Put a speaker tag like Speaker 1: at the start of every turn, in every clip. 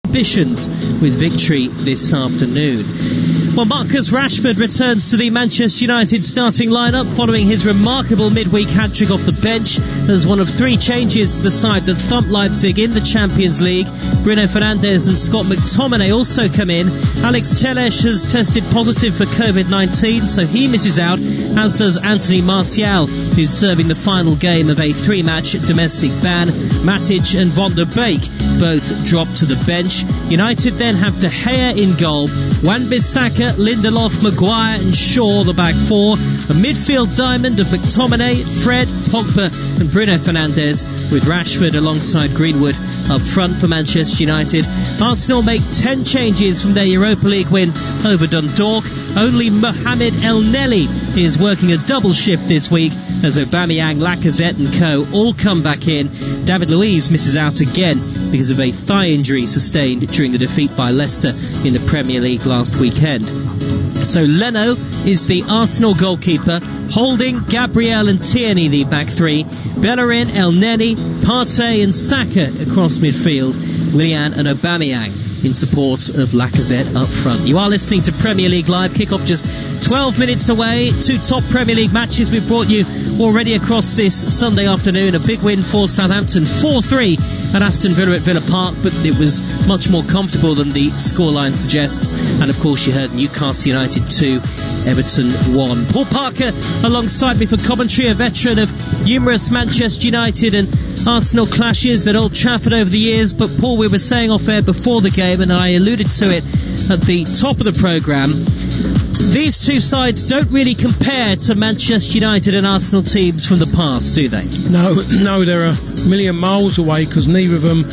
Speaker 1: ambitions with victory this afternoon. Well, Marcus Rashford returns to the Manchester United starting lineup following his remarkable midweek hat-trick off the bench as one of 3 changes to the side that thumped Leipzig in the Champions League. Bruno Fernandes and Scott McTominay also come in. Alex Telles has tested positive for COVID-19, so he misses out, as does Anthony Martial, who's serving the final game of a 3-match domestic ban. Matic and Van der Beek both drop to the bench. United then have De Gea in goal, Wan-Bissaka, Lindelof, Maguire and Shaw the back 4. A midfield diamond of McTominay, Fred, Pogba and Bruno Fernandes, with Rashford alongside Greenwood up front for Manchester United. Arsenal make 10 changes from their Europa League win over Dundalk. Only Mohamed Elneny is working a double shift this week as Aubameyang, Lacazette and co all come back in. David Luiz misses out again because of a thigh injury sustained during the defeat by Leicester in the Premier League last weekend. So Leno is the Arsenal goalkeeper, Holding, Gabriel and Tierney the back 3, Bellerin, Elneny, Partey and Xhaka across midfield, Willian and Aubameyang in support of Lacazette up front. You are listening to Premier League Live. Kick-off just 12 minutes away. 2 top Premier League matches we've brought you already across this Sunday afternoon. A big win for Southampton, 4-3 at Aston Villa at Villa Park, but it was much more comfortable than the scoreline suggests. And of course you heard Newcastle United 2, Everton 1. Paul Parker alongside me for commentary, a veteran of numerous Manchester United and Arsenal clashes at Old Trafford over the years. But Paul, we were saying off air before the game, and I alluded to it at the top of the programme, these two sides don't really compare to Manchester United and Arsenal teams from the past, do they? No,
Speaker 2: they're a million miles away, because neither of them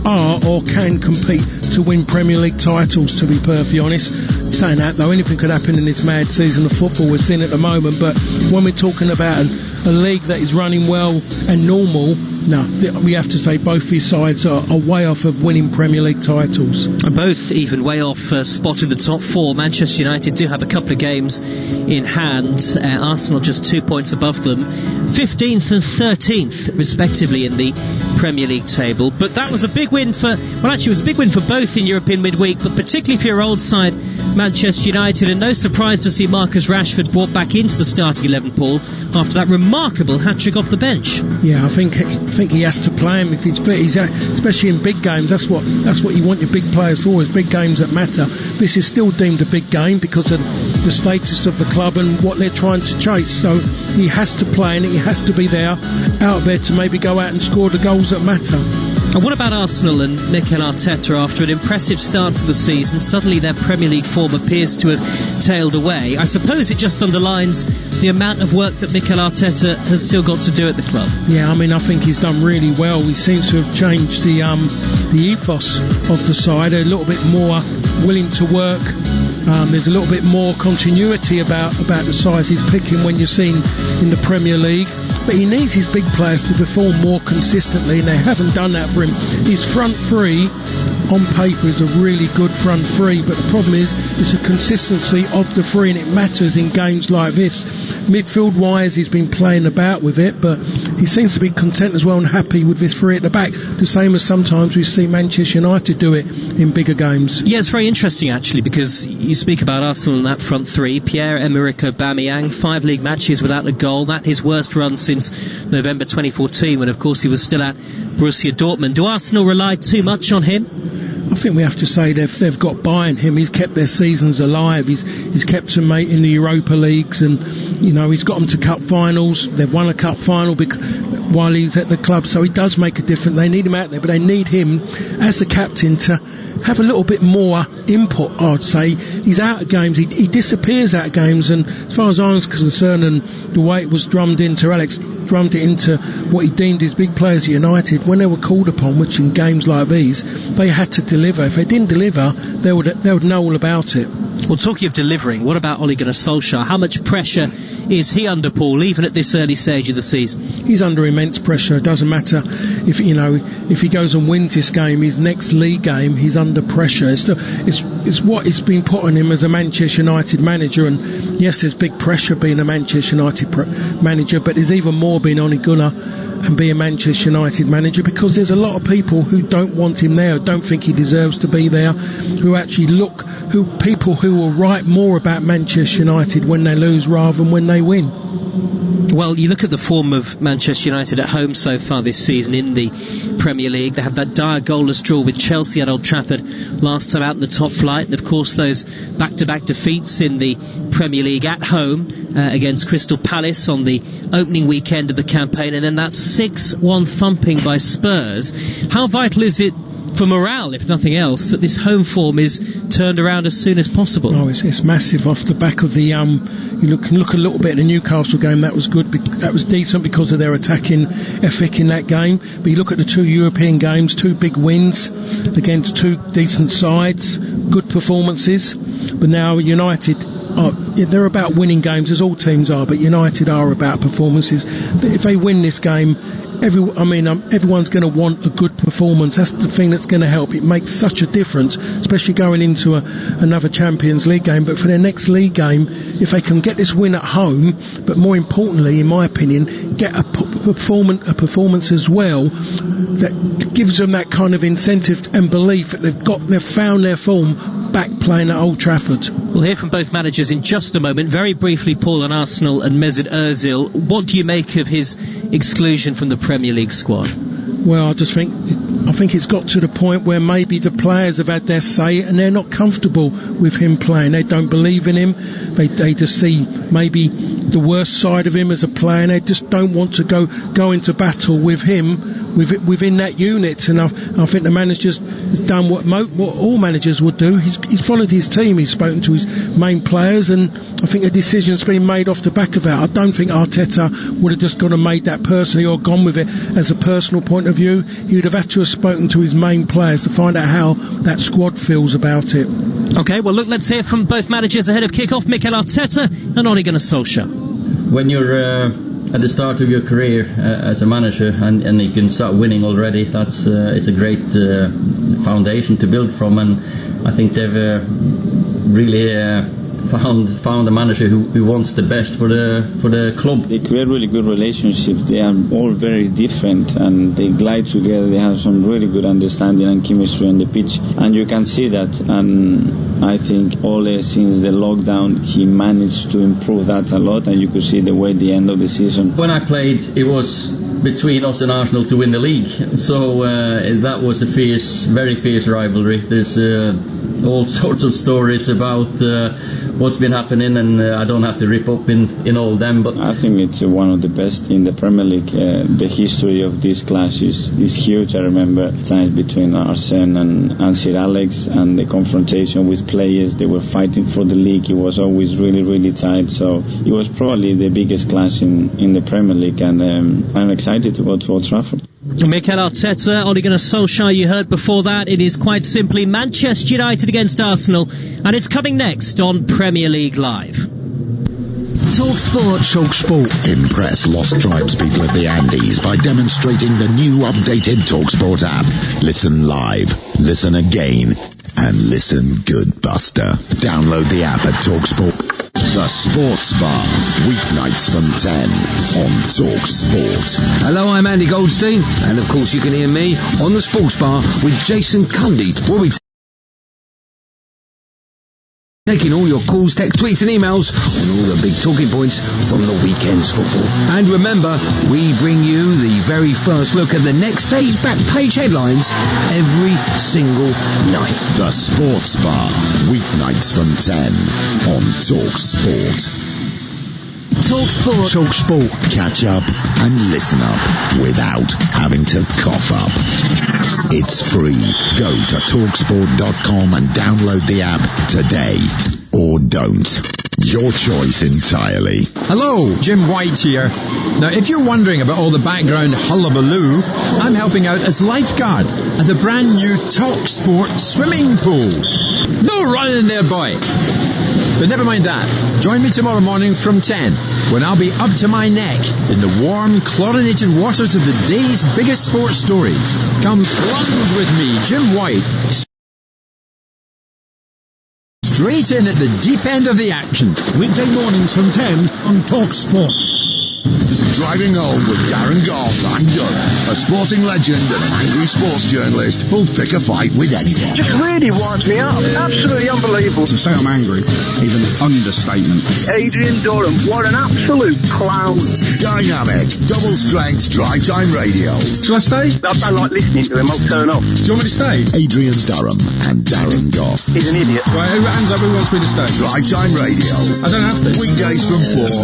Speaker 2: are or can compete to win Premier League titles, to be perfectly honest. Saying that though, anything could happen in this mad season of football we're seeing at the moment, but when we're talking about a league that is running well and normal, no, we have to say both these sides are way off of winning Premier League titles.
Speaker 1: Both even way off spot in the top 4. Manchester United do have a couple of games in hand. Arsenal just 2 points above them, 15th and 13th respectively in the Premier League table. But that was a big win for, well actually it was a big win for both in European midweek, but particularly for your old side Manchester United, and no surprise to see Marcus Rashford brought back into the starting 11, Paul, after that remarkable hat-trick off the bench.
Speaker 2: Yeah, I think he has to play him if he's fit. Especially in big games. That's what you want your big players for, is big games that matter. This is still deemed a big game because of the status of the club and what they're trying to chase. So he has to play, and he has to be there, out there to maybe go out and score the goals that matter.
Speaker 1: And what about Arsenal and Mikel Arteta? After an impressive start to the season, suddenly their Premier League form appears to have tailed away. I suppose it just underlines the amount of work that Mikel Arteta has still got to do at the club.
Speaker 2: Yeah, I mean, I think he's done really well. He seems to have changed the ethos of the side, a little bit more willing to work. There's a little bit more continuity about the sides he's picking when you're seeing in the Premier League. But he needs his big players to perform more consistently, and they haven't done that for him. His front three on paper is a really good front three, but the problem is it's a consistency of the three, and it matters in games like this. Midfield wise, he's been playing about with it, but he seems to be content as well and happy with his three at the back, the same as sometimes we see Manchester United do it in bigger games.
Speaker 1: Yeah, it's very interesting actually, because you speak about Arsenal in that front three. Pierre-Emerick Aubameyang, 5 league matches without a goal, that his worst run since November 2014, when of course he was still at Borussia Dortmund. Do Arsenal rely too much on him?
Speaker 2: I think we have to say they've got buying him. He's kept their seasons alive. He's kept them in the Europa Leagues, and he's got them to cup finals. They've won a cup final while he's at the club, so he does make a difference. They need him out there, but they need him as the captain to have a little bit more input. I'd say he's out of games. He disappears out of games, and as far as I was concerned, and the way it was drummed into what he deemed his big players at United, when they were called upon, which in games like these they had to deliver. If they didn't deliver, they would know all about it.
Speaker 1: Well, talking of delivering, what about Ole Gunnar Solskjaer? How much pressure is he under, Paul, even at this early stage of the season?
Speaker 2: He's under immense pressure. It doesn't matter if he goes and wins this game, his next league game, he's under pressure. It's what it's been put on him as a Manchester United manager, and yes, there's big pressure being a Manchester United manager, but there's even more being Ole Gunnar and be a Manchester United manager, because there's a lot of people who don't want him there, don't think he deserves to be there, who actually people who will write more about Manchester United when they lose rather than when they win.
Speaker 1: Well, you look at the form of Manchester United at home so far this season in the Premier League. They had that dire goalless draw with Chelsea at Old Trafford last time out in the top flight, and of course those back-to-back defeats in the Premier League at home against Crystal Palace on the opening weekend of the campaign, and then that 6-1 thumping by Spurs. How vital is it for morale, if nothing else, that this home form is turned around as soon as possible?
Speaker 2: Oh, it's massive. Off the back of the you can look a little bit at the Newcastle game. That was good. That was decent because of their attacking ethic in that game. But you look at the two European games, two big wins against two decent sides, good performances. But now United, they're about winning games, as all teams are, but United are about performances. But if they win this game, everyone's going to want a good performance. That's the thing that's going to help. It makes such a difference, especially going into another Champions League game. But for their next league game, if they can get this win at home, but more importantly, in my opinion, get a performance as well that gives them that kind of incentive and belief that they've found their form back playing at Old Trafford.
Speaker 1: We'll hear from both managers in just a moment. Very briefly, Paul, on Arsenal and Mesut Ozil. What do you make of his exclusion from the Premier League squad?
Speaker 2: Well, I think it's got to the point where maybe the players have had their say and they're not comfortable with him playing. They don't believe in him. They just see maybe the worst side of him as a player, and they just don't want to go into battle with him within that unit. And I think the manager's done what all managers would do. He's followed his team. He's spoken to his main players, and I think a decision's been made off the back of that. I don't think Arteta would have just gone and made that personally or gone with it as a personal point of view. He would have had to have spoken to his main players to find out how that squad feels about it.
Speaker 1: Okay, well look, let's hear from both managers ahead of kick-off. Mikel Arteta and Ole Gunnar Solskjaer.
Speaker 3: When you're at the start of your career as a manager and you can start winning already, it's a great foundation to build from, and I think they've really found a manager who wants the best for the club.
Speaker 4: They create really good relationships. They are all very different and they glide together. They have some really good understanding and chemistry on the pitch, and you can see that. And I think Ole, since the lockdown, he managed to improve that a lot, and you could see the way at the end of the season.
Speaker 3: When I played, it was between us and Arsenal to win the league, so that was a very fierce rivalry. There's all sorts of stories about what's been happening, and I don't have to rip up in all them, but
Speaker 4: I think it's one of the best in the Premier League. The history of this clash is huge. I remember times between Arsene and Sir Alex, and the confrontation with players. They were fighting for the league. It was always really, really tight, so it was probably the biggest clash in the Premier League, and I'm excited to go to Old Trafford.
Speaker 1: Mikel Arteta, Ole Gunnar Solskjaer, you heard before that. It is quite simply Manchester United against Arsenal, and it's coming next on Premier League Live.
Speaker 5: TalkSport. Impress lost tribespeople of the Andes by demonstrating the new updated TalkSport app. Listen live, listen again, and listen good, Buster. Download the app at TalkSport. The Sports Bar, weeknights from 10 on TalkSport.
Speaker 6: Hello, I'm Andy Goldstein, and of course you can hear me on the Sports Bar with Jason Cundy. We'll be taking all your calls, texts, tweets and emails on all the big talking points from the weekend's football. And remember, we bring you the very first look at the next day's back page headlines every single night.
Speaker 5: The Sports Bar, weeknights from 10 on TalkSport.
Speaker 6: TalkSport.
Speaker 5: Catch up and listen up without having to cough up. It's free. Go to TalkSport.com and download the app today. Or don't. Your choice entirely.
Speaker 7: Hello, Jim White here. Now, if you're wondering about all the background hullabaloo, I'm helping out as lifeguard at the brand new TalkSport swimming pool. No running there, boy. But never mind that. Join me tomorrow morning from 10, when I'll be up to my neck in the warm, chlorinated waters of the day's biggest sports stories. Come plunge with me, Jim White. Straight in at the deep end of the action.
Speaker 8: Weekday mornings from 10 on TalkSport.
Speaker 5: Driving Home with Darren Goff and Doug, a sporting legend and an angry sports journalist who'll pick a fight with anyone.
Speaker 8: Just really winds me up. Absolutely unbelievable.
Speaker 9: To say I'm angry is an understatement.
Speaker 8: Adrian Durham, what an absolute clown.
Speaker 5: Dynamic, double strength drive time radio.
Speaker 9: Shall I stay?
Speaker 8: I don't like listening to him. I'll turn off.
Speaker 9: Do you want me to stay?
Speaker 5: Adrian Durham and Darren Goff.
Speaker 8: He's an idiot.
Speaker 9: Right, hands up, who wants me to stay?
Speaker 5: Drive time radio.
Speaker 9: I don't have to.
Speaker 5: Weekdays from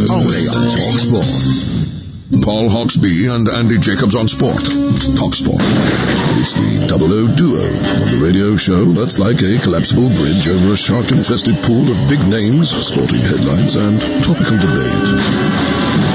Speaker 5: 4, only on TalkSport. Paul Hawksbee and Andy Jacobs on Sport. TalkSport. It's the double O duo on the radio show that's like a collapsible bridge over a shark-infested pool of big names, sporting headlines, and topical debate.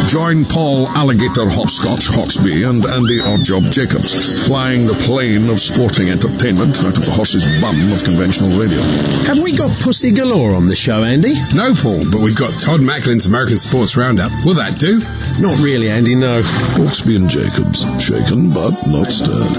Speaker 5: Join Paul Alligator Hopscotch Hawksbee and Andy Oddjob Jacobs, flying the plane of sporting entertainment out of the horse's bum of conventional radio.
Speaker 6: Have we got pussy galore on the show, Andy?
Speaker 9: No, Paul, but we've got Todd Macklin's American Sports Roundup. Will that do?
Speaker 6: Not really, Andy, no.
Speaker 5: Hawksbee and Jacobs, shaken but not stirred.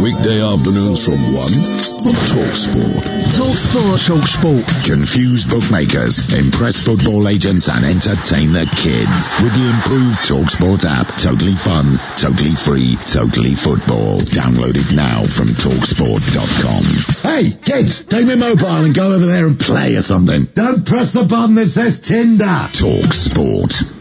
Speaker 5: Weekday afternoons from 1 on TalkSport.
Speaker 6: TalkSport.
Speaker 5: Confuse bookmakers, impress football agents and entertain the kids with the improved TalkSport app. Totally fun, totally free, totally football. Download it now from TalkSport.com. Hey, kids, take my mobile and go over there and play or something. Don't press the button that says Tinder. TalkSport.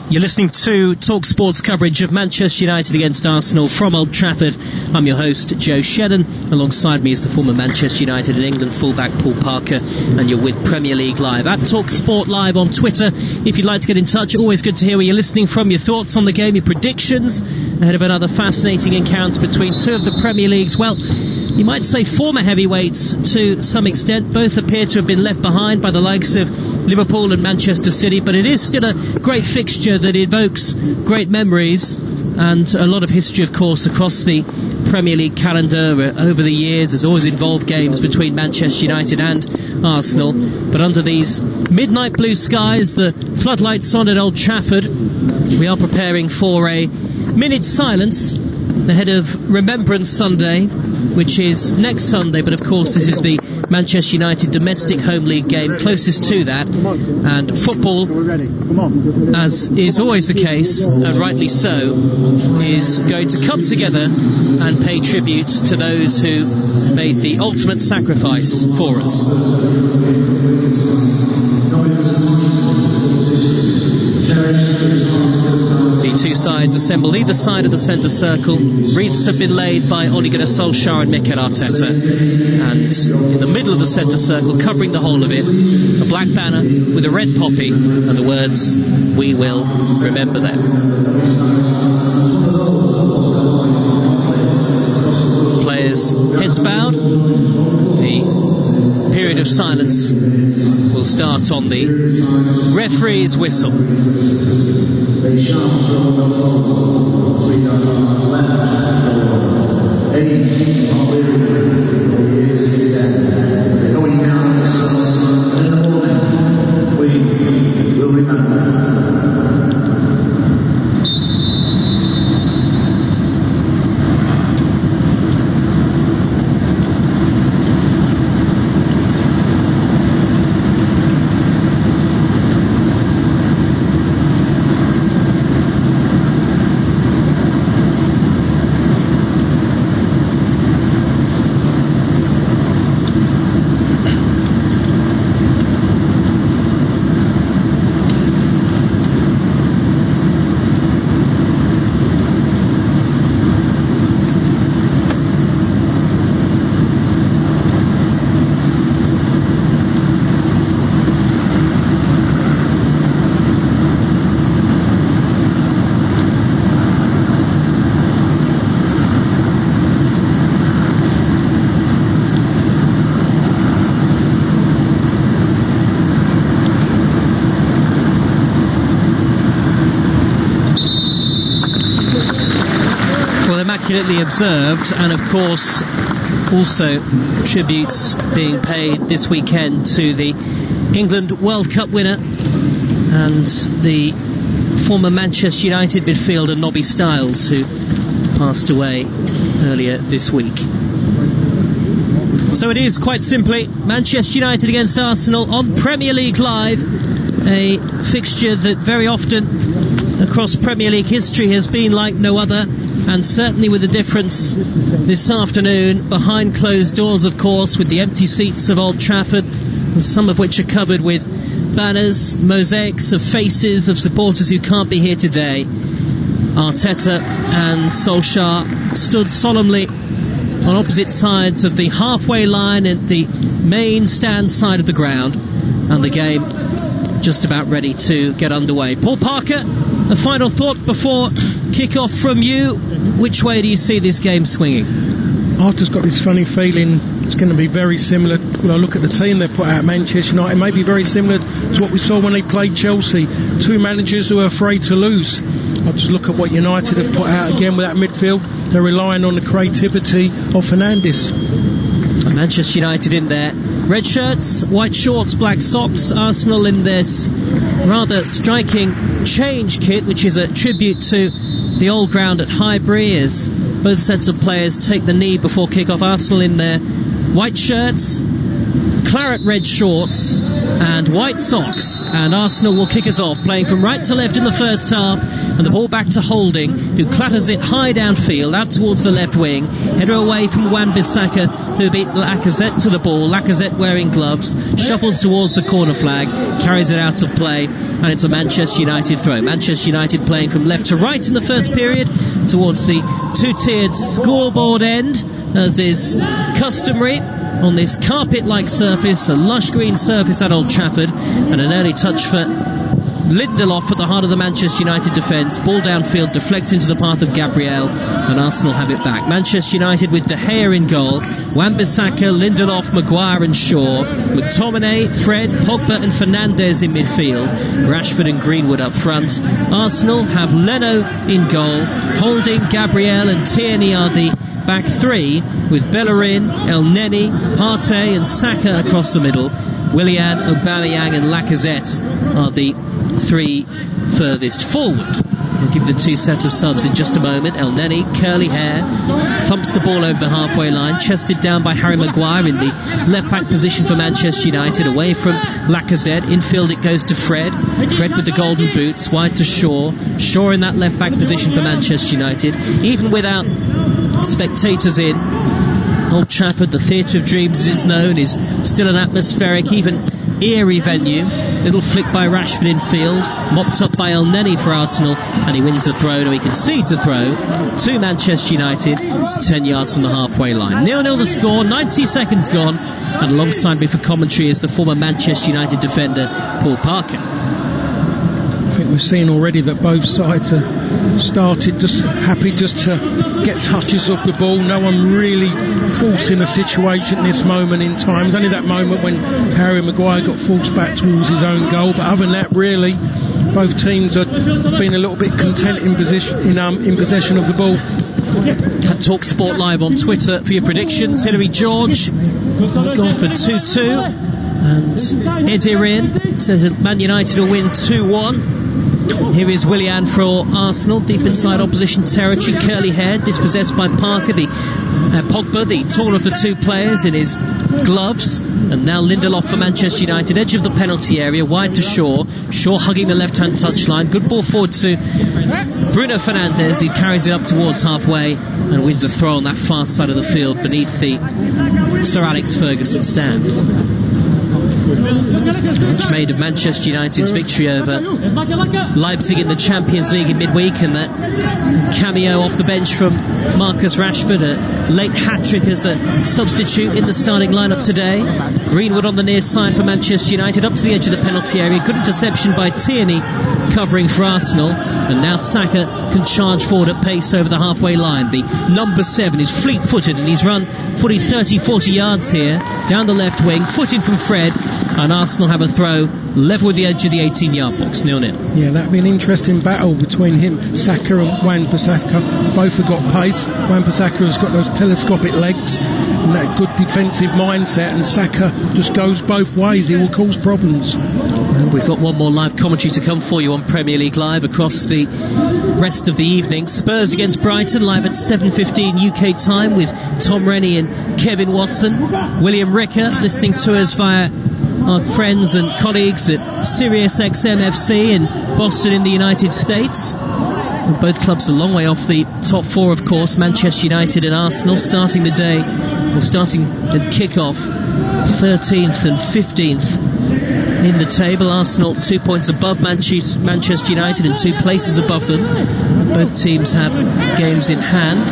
Speaker 1: You're listening to TalkSport's coverage of Manchester United against Arsenal from Old Trafford. I'm your host, Joe Shedden. Alongside me is the former Manchester United and England fullback Paul Parker, and you're with Premier League Live at TalkSport Live on Twitter. If you'd like to get in touch, always good to hear where you're listening from, your thoughts on the game, your predictions ahead of another fascinating encounter between two of the Premier League's, well, you might say former heavyweights to some extent. Both appear to have been left behind by the likes of Liverpool and Manchester City, but it is still a great fixture that evokes great memories and a lot of history, of course, across the Premier League calendar over the years. Has always involved games between Manchester United and Arsenal, but under these midnight blue skies, the floodlights on at Old Trafford, we are preparing for a minute's silence ahead of Remembrance Sunday, which is next Sunday, but of course this is the Manchester United domestic home league game closest to that, and football, as is always the case, and rightly so, is going to come together and pay tribute to those who made the ultimate sacrifice for us. The two sides assemble either side of the centre circle. Wreaths have been laid by Ole Gunnar Solskjaer and Mikel Arteta, and in the middle of the centre circle, covering the whole of it, a black banner with a red poppy and the words, "We will remember them." Players, heads bowed. The period of silence will start on the referee's whistle. Immaculately observed, and of course also tributes being paid this weekend to the England World Cup winner and the former Manchester United midfielder Nobby Stiles, who passed away earlier this week. So it is quite simply Manchester United against Arsenal on Premier League Live. a fixture that very often across Premier League history has been like no other, and certainly with a difference this afternoon, behind closed doors of course, with the empty seats of Old Trafford, some of which are covered with banners, mosaics of faces of supporters who can't be here today. Arteta and Solskjaer stood solemnly on opposite sides of the halfway line at the main stand side of the ground, and the game just about ready to get underway. Paul Parker, a final thought before kick-off from you. Which way do you see this game swinging?
Speaker 2: I've just got this funny feeling it's going to be very similar. When I look at the team they put out, Manchester United, may be very similar to what we saw when they played Chelsea. Two managers who are afraid to lose. I just look at what United have put out again with that midfield. They're relying on the creativity of Fernandes.
Speaker 1: Manchester United in their red shirts, white shorts, black socks. Arsenal in this rather striking change kit, which is a tribute to the old ground at Highbury, as both sets of players take the knee before kick-off. Arsenal in their white shirts, claret red shorts and white socks, and Arsenal will kick us off, playing from right to left in the first half, and the ball back to Holding, who clatters it high downfield out towards the left wing, header away from Wan-Bissaka, who beat Lacazette to the ball. Lacazette wearing gloves, shuffles towards the corner flag, carries it out of play, and it's a Manchester United throw. Manchester United playing from left to right in the first period towards the two-tiered scoreboard end, as is customary on this carpet-like surface, a lush green surface at Old Trafford, and an early touch for Lindelof at the heart of the Manchester United defence. Ball downfield deflects into the path of Gabriel, and Arsenal have it back. Manchester United with De Gea in goal, Wan-Bissaka, Lindelof, Maguire and Shaw, McTominay, Fred, Pogba and Fernandes in midfield, Rashford and Greenwood up front. Arsenal have Leno in goal, Holding, Gabriel and Tierney are the back three, with Bellerin, El Neni, Partey and Xhaka across the middle. Willian, Aubameyang and Lacazette are the three furthest forward. We'll give the two sets of subs in just a moment. El Neni, curly hair, thumps the ball over the halfway line, chested down by Harry Maguire in the left-back position for Manchester United, away from Lacazette. Infield it goes to Fred. Fred with the golden boots, wide to Shaw. Shaw in that left-back position for Manchester United. Even without spectators in, Old Trafford, the Theatre of Dreams as it's known, is still an atmospheric, even eerie venue. Little flick by Rashford in field, mopped up by El Neni for Arsenal, and he wins the throw, no, he concedes a throw to Manchester United, 10 yards from the halfway line. 0-0 the score, 90 seconds gone, and alongside me for commentary is the former Manchester United defender Paul Parker.
Speaker 2: I think we've seen already that both sides are started just happy just to get touches off the ball. No one really forcing a situation at this moment in time. It's only that moment when Harry Maguire got forced back towards his own goal, but other than that, really, both teams have been a little bit content in possession of the ball.
Speaker 1: At Talk Sport Live on Twitter for your predictions. Hilary George has gone for 2-2, and Edirin says that Man United will win 2-1. Here is Willian for Arsenal, deep inside opposition territory, curly hair, dispossessed by Parker, Pogba, the taller of the two players, in his gloves, and now Lindelof for Manchester United, edge of the penalty area, wide to Shaw. Shaw hugging the left-hand touchline, good ball forward to Bruno Fernandes, who carries it up towards halfway and wins a throw on that far side of the field beneath the Sir Alex Ferguson stand. Which made of Manchester United's victory over Leipzig in the Champions League in midweek, and that cameo off the bench from Marcus Rashford, a late hat-trick as a substitute in the starting lineup today. Greenwood on the near side for Manchester United, up to the edge of the penalty area, good interception by Tierney covering for Arsenal, and now Xhaka can charge forward at pace over the halfway line. The number 7 is fleet-footed, and he's run 30-40 yards here down the left wing, foot in from Fred, and Arsenal have a throw level with the edge of the 18-yard box, 0-0.
Speaker 2: Yeah, that'd be an interesting battle between him, Xhaka and Wan-Bissaka. Both have got pace. Wan-Bissaka has got those telescopic legs and that good defensive mindset, and Xhaka just goes both ways. He will cause problems.
Speaker 1: And we've got one more live commentary to come for you on Premier League Live across the rest of the evening. Spurs against Brighton, live at 7:15 UK time with Tom Rennie and Kevin Watson. William Ricker listening to us via our friends and colleagues at Sirius XM FC in Boston in the United States. Both clubs a long way off the top four, of course. Manchester United and Arsenal starting the day, or starting at kick-off, 13th and 15th in the table. Arsenal 2 points above Manchester United and 2 places above them. Both teams have games in hand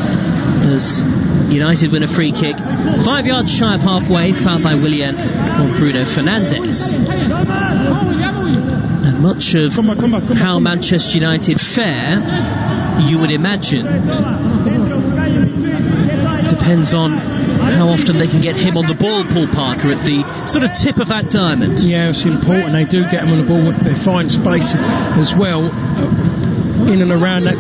Speaker 1: as United win a free kick 5 yards shy of halfway, fouled by Willian on Bruno Fernandes. And much of how Manchester United fare, you would imagine, depends on how often they can get him on the ball, Paul Parker, at the sort of tip of that diamond.
Speaker 2: Yeah, it's important they do get him on the ball. They find space as well in and around that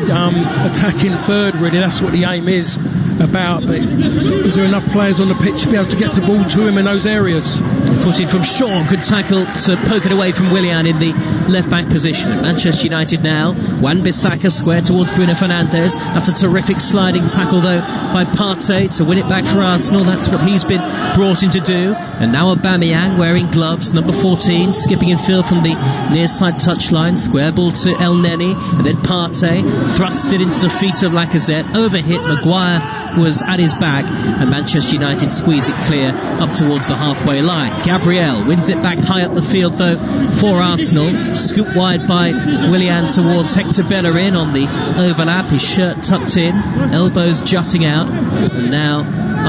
Speaker 2: attacking third, really. That's what the aim is about. But is there enough players on the pitch to be able to get the ball to him in those areas?
Speaker 1: Footed from Shaw, good tackle to poke it away from Willian in the left-back position. Manchester United now, Wan-Bissaka square towards Bruno Fernandes. That's a terrific sliding tackle though by Partey to win it back for Arsenal. That's what he's been brought in to do. And now Aubameyang wearing gloves, number 14, skipping in field from the near side touchline. Square ball to El Neni, and then Partey thrust it into the feet of Lacazette. Overhit, Maguire was at his back, and Manchester United squeeze it clear up towards the halfway line. Gabriel wins it back high up the field though for Arsenal. Scoop wide by Willian towards Hector Bellerin on the overlap, his shirt tucked in, elbows jutting out. And now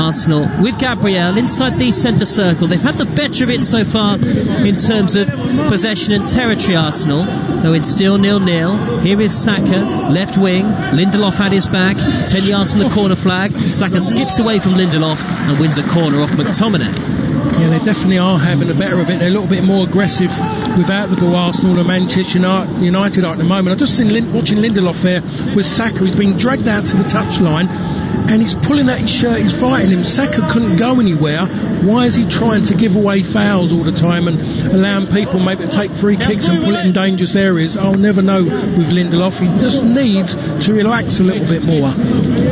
Speaker 1: Arsenal with Gabriel inside the centre circle. They've had the better of it so far in terms of possession and territory, Arsenal, though it's still 0-0. Here is Saka, left wing. Lindelof at his back, 10 yards from the corner flag. Saka skips away from Lindelof and wins a corner off McTominay.
Speaker 2: Yeah, they definitely are having the better of it. They're a little bit more aggressive without the ball, Arsenal, than Manchester United are at the moment. I've just seen watching Lindelof there with Saka. He's been dragged out to the touchline and he's pulling at his shirt, he's fighting him. Saka couldn't go anywhere. Why is he trying to give away fouls all the time and allowing people maybe to take free kicks and pull it in dangerous areas? I'll never know with Lindelof. He just needs to relax a little bit more.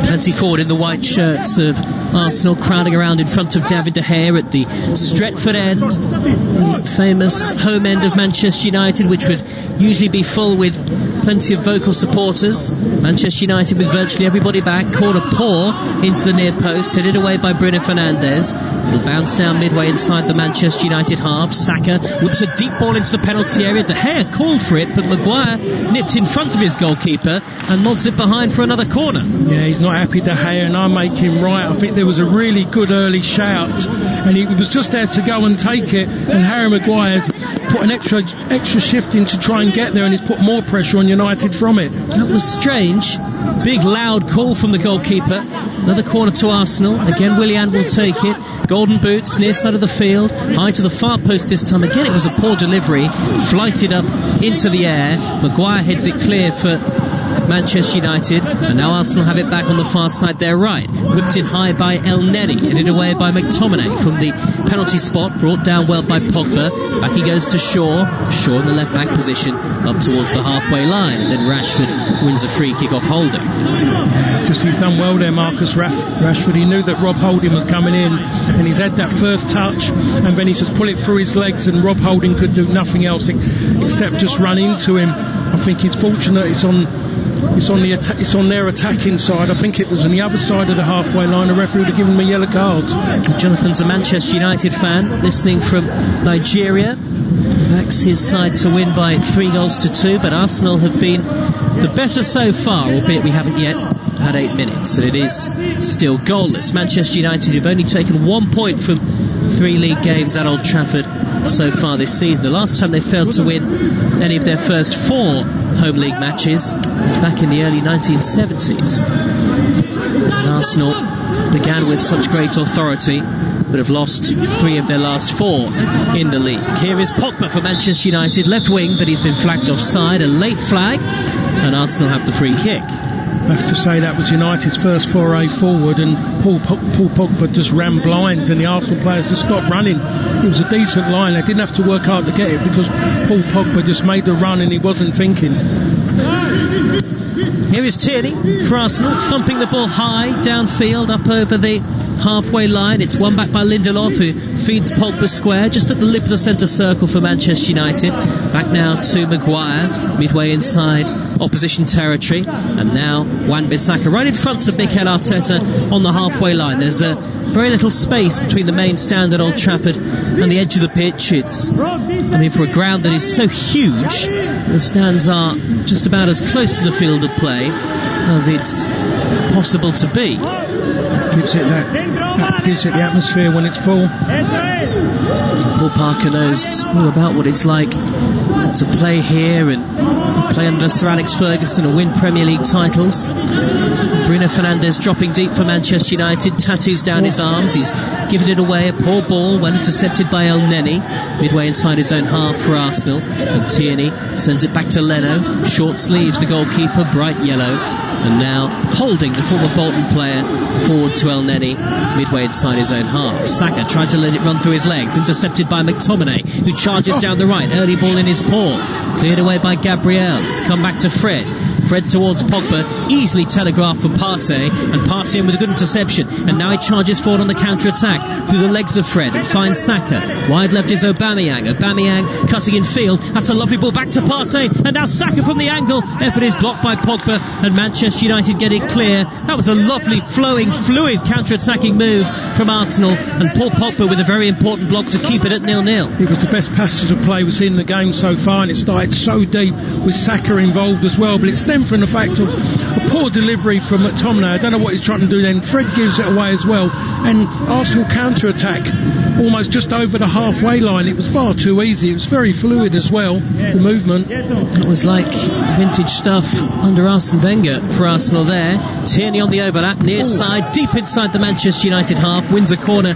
Speaker 1: Plenty forward in the white shirts of Arsenal, crowding around in front of David De Gea at the Stretford end, the famous home end of Manchester United, which would usually be full with plenty of vocal supporters. Manchester United with virtually everybody back. Corner poor into the near post, headed away by Bruno Fernandes. It'll bounce down midway inside the Manchester United half. Saka whips a deep ball into the penalty area. De Gea called for it, but Maguire nipped in front of his goalkeeper and nods it behind for another corner.
Speaker 2: Yeah, he's not happy, De Gea, and I make him right. I think there was a really good early shout and he was just there to go and take it, and Harry Maguire put an extra shift in to try and get there, and he's put more pressure on United from it.
Speaker 1: That was strange. Big loud call from the goalkeeper. Another corner to Arsenal. Again Willian will take it. Golden boots near side of the field, high to the far post this time. Again it was a poor delivery, flighted up into the air. Maguire heads it clear for Manchester United, and now Arsenal have it back on the far side, their right. Whipped in high by El Neni, headed away by McTominay from the penalty spot, brought down well by Pogba. Back he goes to Shaw in the left back position up towards the halfway line, and then Rashford wins a free kick off Holding.
Speaker 2: Just he's done well there, Marcus Rashford. He knew that Rob Holding was coming in, and he's had that first touch, and then he's just pulled it through his legs, and Rob Holding could do nothing else except just run into him. I think he's fortunate it's on their attacking side. I think it was on the other side of the halfway line. The referee would have given me yellow cards.
Speaker 1: Jonathan's a Manchester United fan, listening from Nigeria. Backs his side to win by 3-2, but Arsenal have been the better so far, albeit we haven't yet had 8 minutes, and it is still goalless. Manchester United have only taken 1 point from 3 league games at Old Trafford so far this season. The last time they failed to win any of their first 4 home league matches was back in the early 1970s. And Arsenal began with such great authority, but have lost 3 of their last 4 in the league. Here is Pogba for Manchester United, left wing, but he's been flagged offside, a late flag, and Arsenal have the free kick.
Speaker 2: I have to say that was United's first foray forward, and Paul Pogba just ran blind, and the Arsenal players just stopped running. It was a decent line. They didn't have to work hard to get it because Paul Pogba just made the run and he wasn't thinking.
Speaker 1: Here is Tierney for Arsenal, thumping the ball high downfield up over the halfway line. It's won back by Lindelof, who feeds Pogba square, just at the lip of the centre circle for Manchester United. Back now to Maguire, midway inside opposition territory, and now Wan-Bissaka right in front of Mikel Arteta on the halfway line. There's very little space between the main stand at Old Trafford and the edge of the pitch. It's, for a ground that is so huge, the stands are just about as close to the field of play as it's possible to be.
Speaker 2: Gives it that gives it the atmosphere when it's full.
Speaker 1: Paul Parker knows all about what it's like to play here and play under Sir Alex Ferguson and win Premier League titles. Bruno Fernandes dropping deep for Manchester United, tattoos down his arms. He's given it away, a poor ball when intercepted by El Neni, midway inside his own half for Arsenal, and Tierney sends it back to Leno. Short sleeves the goalkeeper, bright yellow, and now holding the former Bolton player forward to El Neni, midway inside his own half. Saka tried to let it run through his legs, intercepted by McTominay, who charges down the right. Early ball in his paw, cleared away by Gabriel. It's come back to Fred towards Pogba, easily telegraphed for Partey, and Partey in with a good interception, and now he charges forward on the counter-attack through the legs of Fred and finds Saka. Wide left is Aubameyang cutting in field. That's a lovely ball back to Partey, and now Saka from the angle. Effort is blocked by Pogba, and Manchester United get it clear. That was a lovely flowing, fluid counter-attacking move from Arsenal, and Paul Pogba with a very important block to keep it at 0-0.
Speaker 2: It was the best passage of play we've seen in the game so far, and it started so deep with Saka involved as well, but it stemmed from the fact of a poor delivery from McTominay. I don't know what he's trying to do then. Fred gives it away as well, and Arsenal counter-attack almost just over the halfway line. It was far too easy. It was very fluid as well, the movement.
Speaker 1: It was like vintage stuff under Arsene Wenger for Arsenal there. Tierney on the overlap, near side, deep inside the Manchester United half, wins a corner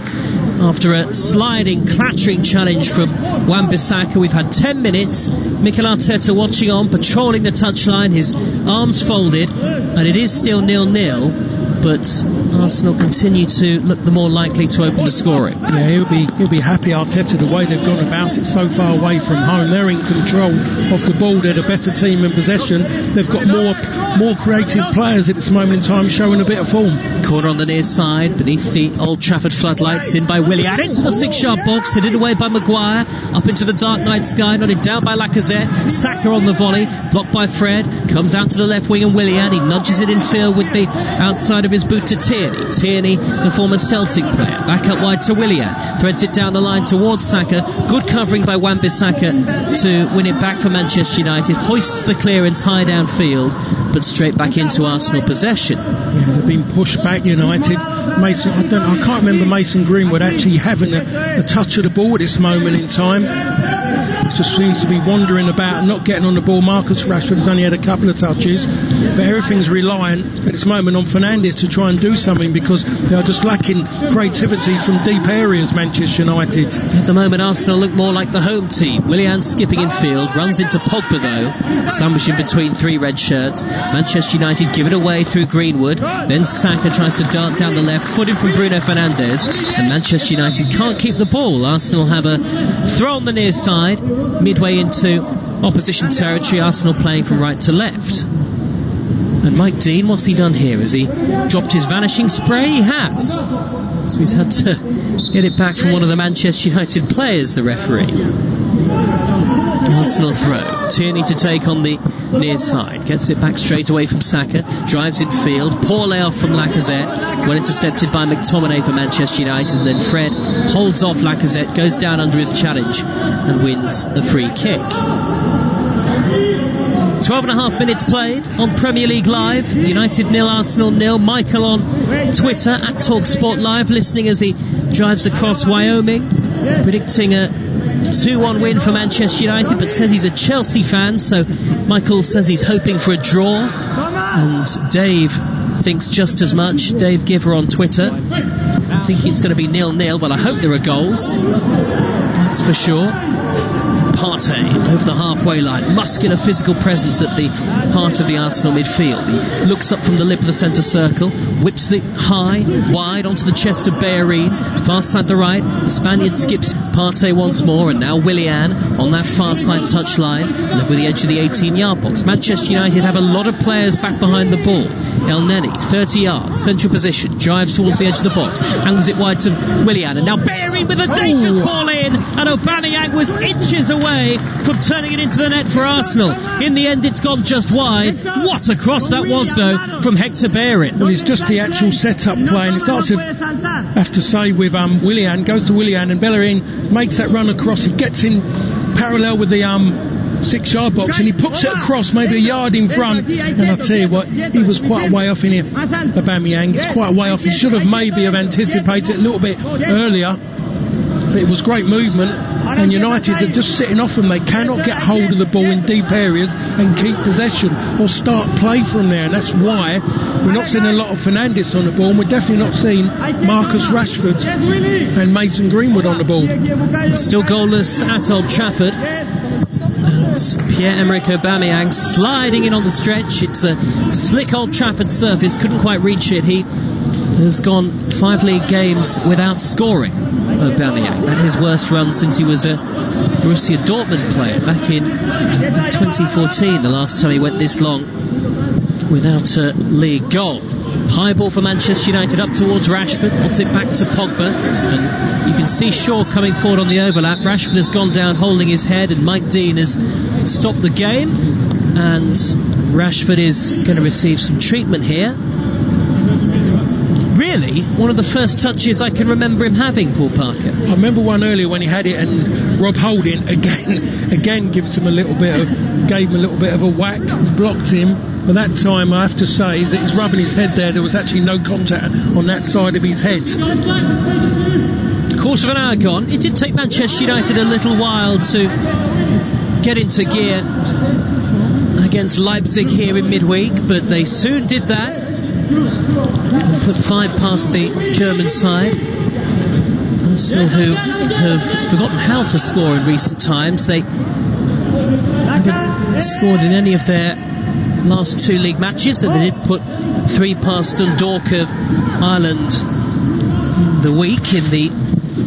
Speaker 1: after a sliding, clattering challenge from Wan-Bissaka. We've had 10 minutes. Mikel Arteta watching on, patrolling the touchline, his arms folded, and it is still 0-0. But Arsenal continue to look the more likely to open the scoring.
Speaker 2: Yeah, he'll be happy, Arteta, the way they've gone about it so far away from home. They're in control of the ball. They're the better team in possession. They've got more creative players at this moment in time, showing a bit of form.
Speaker 1: Corner on the near side, beneath the Old Trafford floodlights, in by Willian, into the 6-yard box, headed away by Maguire, up into the dark night sky, nodded down by Lacazette. Saka on the volley, blocked by Fred, comes out to the left wing, and Willian, he nudges it in field with the outside of his boot to Tierney, the former Celtic player, back up wide to Willian, threads it down the line towards Saka. Good covering by Wan-Bissaka to win it back for Manchester United, hoists the clearance high downfield, but straight back into Arsenal possession.
Speaker 2: Yeah, they've been pushed back, United. Mason, I can't remember Mason Greenwood actually having a touch of the ball at this moment in time. He just seems to be wandering about and not getting on the ball. Marcus Rashford has only had a couple of touches, but everything's reliant at this moment on Fernandes to try and do something, because they are just lacking creativity from deep areas, Manchester United.
Speaker 1: At the moment, Arsenal look more like the home team. Willian skipping in field, runs into Pogba though, sandwiching between three red shirts. Manchester United give it away through Greenwood, then Saka tries to dart down the left, footed from Bruno Fernandes, and Manchester United can't keep the ball. Arsenal have a throw on the near side, midway into opposition territory. Arsenal playing from right to left. And Mike Dean, what's he done here? Has he dropped his vanishing spray? He has. So he's had to get it back from one of the Manchester United players, the referee. Arsenal throw. Tierney to take on the near side. Gets it back straight away from Saka. Drives in field. Poor layoff from Lacazette. Well intercepted by McTominay for Manchester United. And then Fred holds off Lacazette, goes down under his challenge and wins the free kick. 12.5 minutes played on Premier League Live. United 0, Arsenal 0. Michael on Twitter at TalkSport Live, listening as he drives across Wyoming, predicting a 2-1 win for Manchester United, but says he's a Chelsea fan, so Michael says he's hoping for a draw. And Dave thinks just as much. Dave Giver on Twitter, thinking it's going to be 0-0. Well, I hope there are goals, that's for sure. Partey over the halfway line, muscular physical presence at the heart of the Arsenal midfield. He looks up from the lip of the centre circle, whips it high, wide onto the chest of Bellerin, far side the right. The Spaniard skips Partey once more, and now Willian on that far side touchline and over the edge of the 18-yard box. Manchester United have a lot of players back behind the ball. El Neni speed, 30 yards, central position, drives towards the edge of the box, angles it wide to Willian, and now Bellerin with a dangerous ball in, and Aubameyang was inches away from turning it into the net for Arsenal. In the end, it's gone just wide. What a cross that was, though, from Hector Bellerin.
Speaker 2: Well, it's just the actual setup play, and it starts to have to say with Willian, goes to Willian, and Bellerin makes that run across. He gets in parallel with the 6-yard box, and he puts it across maybe a yard in front, and I tell you what, he was quite a way off in here. Aubameyang is quite a way off. He should have maybe anticipated a little bit earlier, but it was great movement, and United are just sitting off them. They cannot get hold of the ball in deep areas and keep possession or start play from there, and that's why we're not seeing a lot of Fernandes on the ball, and we're definitely not seeing Marcus Rashford and Mason Greenwood on the ball.
Speaker 1: Still goalless at Old Trafford. Pierre-Emerick Aubameyang sliding in on the stretch. It's a slick Old Trafford surface, couldn't quite reach it. He has gone 5 league games without scoring. Aubameyang, at his worst run since he was a Borussia Dortmund player back in 2014, the last time he went this long without a league goal. High ball for Manchester United up towards Rashford, wants it back to Pogba, and you can see Shaw coming forward on the overlap. Rashford has gone down holding his head, and Mike Dean has stopped the game, and Rashford is going to receive some treatment here. Really, one of the first touches I can remember him having, Paul Parker.
Speaker 2: I remember one earlier when he had it, and Rob Holding again gave him a little bit of a whack, blocked him. But that time, I have to say, is that he's rubbing his head there. There was actually no contact on that side of his head.
Speaker 1: Quarter of an hour gone. It did take Manchester United a little while to get into gear against Leipzig here in midweek, but they soon did that. Put 5 past the German side. Arsenal, who have forgotten how to score in recent times. They haven't scored in any of their last 2 league matches, but they did put 3 past Dundalk of Ireland the week in the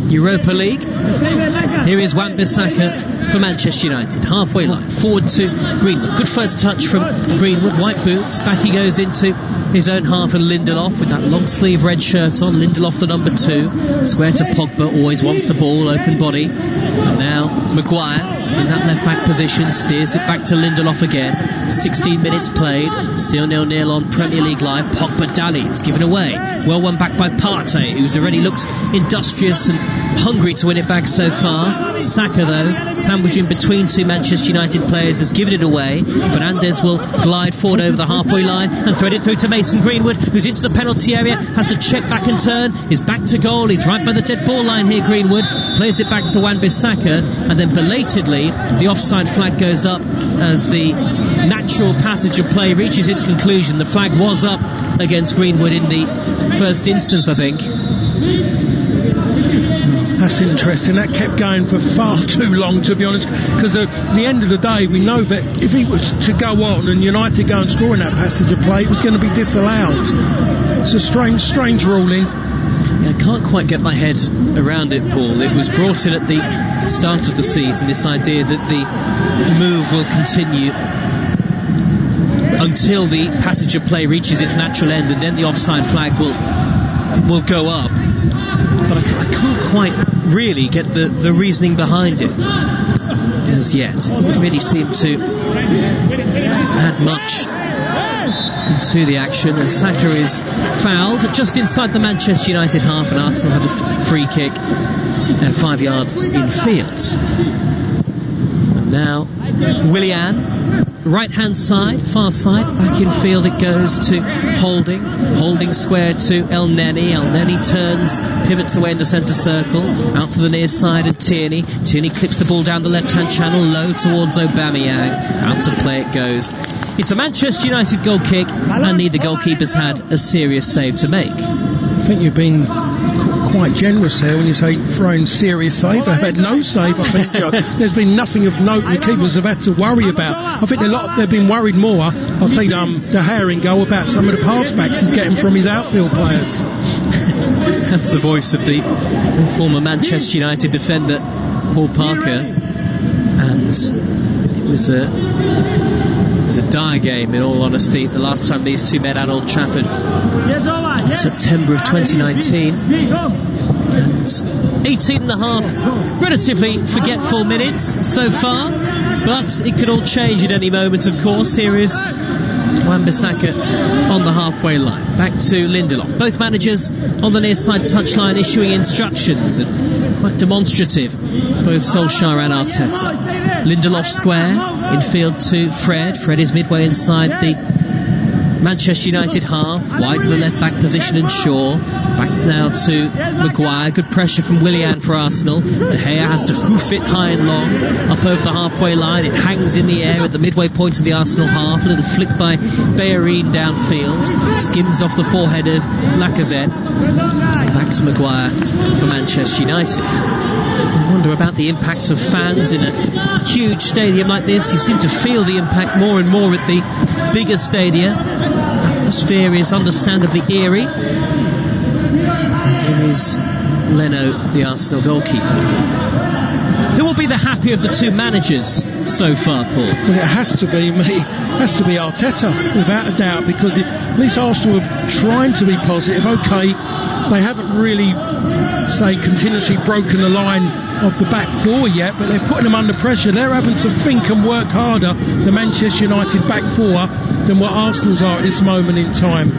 Speaker 1: Europa League. Here is Wan-Bissaka for Manchester United, halfway line, forward to Greenwood. Good first touch from Greenwood, white boots, back he goes into his own half, and Lindelof with that long sleeve red shirt on. Lindelof the number 2, square to Pogba, always wants the ball, open body. Now Maguire in that left back position, steers it back to Lindelof again. 16 minutes played, still 0-0 on Premier League Live. Pogba dallies, given away, well won back by Partey, who's already looked industrious and hungry to win it back so far. Saka, though, sandwiched in between 2 Manchester United players, has given it away. Fernandes will glide forward over the halfway line and thread it through to Mason Greenwood, who's into the penalty area, has to check back and turn, is back to goal, he's right by the dead ball line here. Greenwood plays it back to Wan-Bissaka, and then belatedly the offside flag goes up as the natural passage of play reaches its conclusion. The flag was up against Greenwood in the first instance, I think.
Speaker 2: That's interesting. That kept going for far too long, to be honest, because at the end of the day, we know that if he was to go on and United go and score in that passage of play, it was going to be disallowed. It's a strange ruling.
Speaker 1: Yeah, I can't quite get my head around it, Paul. It was brought in at the start of the season, this idea that the move will continue until the passage of play reaches its natural end, and then the offside flag will go up. But I can't quite really get the reasoning behind it as yet. It doesn't really seem to add much to the action, as Saka is fouled just inside the Manchester United half, and Arsenal have a free kick at 5 yards in field. And now Willian, right hand side, far side, back in field it goes to Holding square to El Neni turns, pivots away in the centre circle, out to the near side, and Tierney clips the ball down the left hand channel, low towards Aubameyang, out of play it goes. It's a Manchester United goal kick, and neither goalkeeper's had a serious save to make.
Speaker 2: I think you've been quite generous there when you say throwing serious save. They've had no save, I think. There's been nothing of note the keepers have had to worry about. I think they've been worried more, I think, the Herring goal, about some of the pass backs he's getting from his outfield players.
Speaker 1: That's the voice of the former Manchester United defender, Paul Parker, and it was a was a dire game, in all honesty, the last time these two met at Old Trafford in September of 2019. And 18 and a half relatively forgetful minutes so far, but it could all change at any moment, of course. Here is Wan-Bissaka on the halfway line. Back to Lindelof. Both managers on the near side touchline issuing instructions, and quite demonstrative, both Solskjaer and Arteta. Lindelof square, infield to Fred. Fred is midway inside the Manchester United half, wide to the left back position and Shaw. Back now to Maguire. Good pressure from Willian for Arsenal. De Gea has to hoof it high and long up over the halfway line. It hangs in the air at the midway point of the Arsenal half. A little flick by Bellerin downfield. Skims off the forehead of Lacazette. Back to Maguire for Manchester United. I wonder about the impact of fans in a huge stadium like this. You seem to feel the impact more and more at the bigger stadia. Atmosphere is understandably eerie. Here is Leno, the Arsenal goalkeeper. Who will be the happier of the two managers so far, Paul?
Speaker 2: Well, it has to be me. It has to be Arteta, without a doubt, because at least Arsenal are trying to be positive. Okay, they haven't really, continuously broken the line of the back four yet, but they're putting them under pressure. They're having to think and work harder, the Manchester United back four, than what Arsenal's are at this moment in time.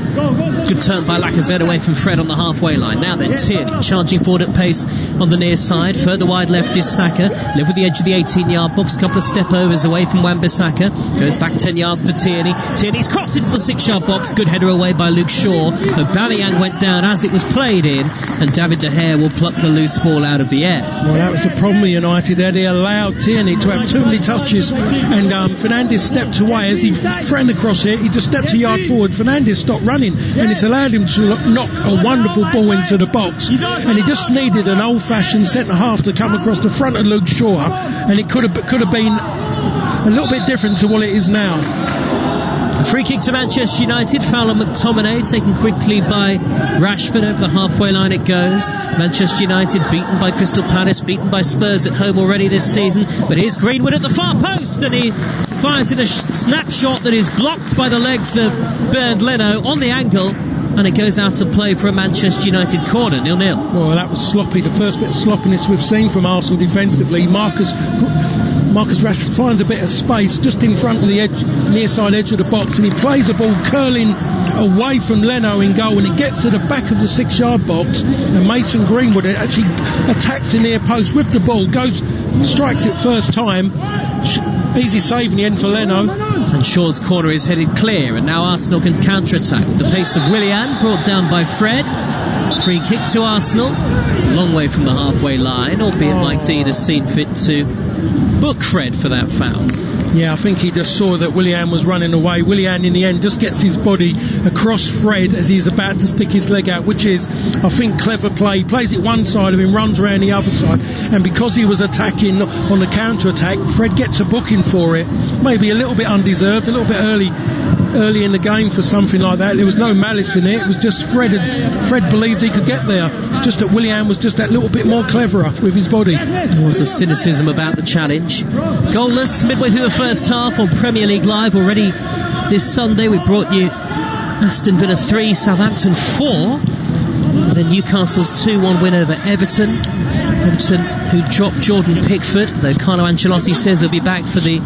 Speaker 1: Good turn by Lacazette away from Fred on the halfway line. Now then, Tierney charging forward at pace on the near side. Further wide left is Saka. Live with the edge of the 18-yard box. Couple of step overs away from Wan-Bissaka. Goes back 10 yards to Tierney. Tierney's cross into the 6-yard box. Good header away by Luke Shaw. Aubameyang went down as it was played in, and David De Gea will pluck the loose ball out of the air.
Speaker 2: Well, that was the problem with United there. They allowed Tierney to have too many touches, and Fernandes stepped away as he threatened across it. He just stepped a yard forward. Fernandes stopped running, and it's allowed him to knock a wonderful ball into the box. And he just needed an old-fashioned centre half to come across the front of Luke Shaw, and it could have been a little bit different to what it is now.
Speaker 1: A free kick to Manchester United. Foul on McTominay, taken quickly by Rashford. Over the halfway line it goes. Manchester United beaten by Crystal Palace, beaten by Spurs at home already this season. But here's Greenwood at the far post, and he fires in a snapshot that is blocked by the legs of Bernd Leno on the angle, and it goes out to play for a Manchester United corner, 0-0.
Speaker 2: Well, that was sloppy. The first bit of sloppiness we've seen from Arsenal defensively. Marcus Rashford finds a bit of space just in front of the near side edge of the box, and he plays the ball curling away from Leno in goal, and it gets to the back of the 6-yard box, and Mason Greenwood actually attacks the near post with the ball, strikes it first time. Easy save in the end for Leno.
Speaker 1: And Shaw's corner is headed clear, and now Arsenal can counter-attack with the pace of Willian, brought down by Fred. Free kick to Arsenal, a long way from the halfway line, albeit Mike Dean has seen fit to book Fred for that foul.
Speaker 2: Yeah, I think he just saw that Willian was running away. Willian in the end just gets his body across Fred as he's about to stick his leg out, which is, I think, clever play. He plays it one side of him, runs around the other side, and because he was attacking on the counter-attack, Fred gets a booking for it. Maybe a little bit undeserved, a little bit early in the game for something like that. There was no malice in it. It was just Fred believed he could get there. It's just that Willian was just that little bit more cleverer with his body.
Speaker 1: There was the cynicism about the challenge. Goalless midway through the first half on Premier League Live. Already this Sunday we brought you Aston Villa 3, Southampton 4, and then Newcastle's 2-1 win over Everton. Everton who dropped Jordan Pickford, though Carlo Ancelotti says he'll be back for the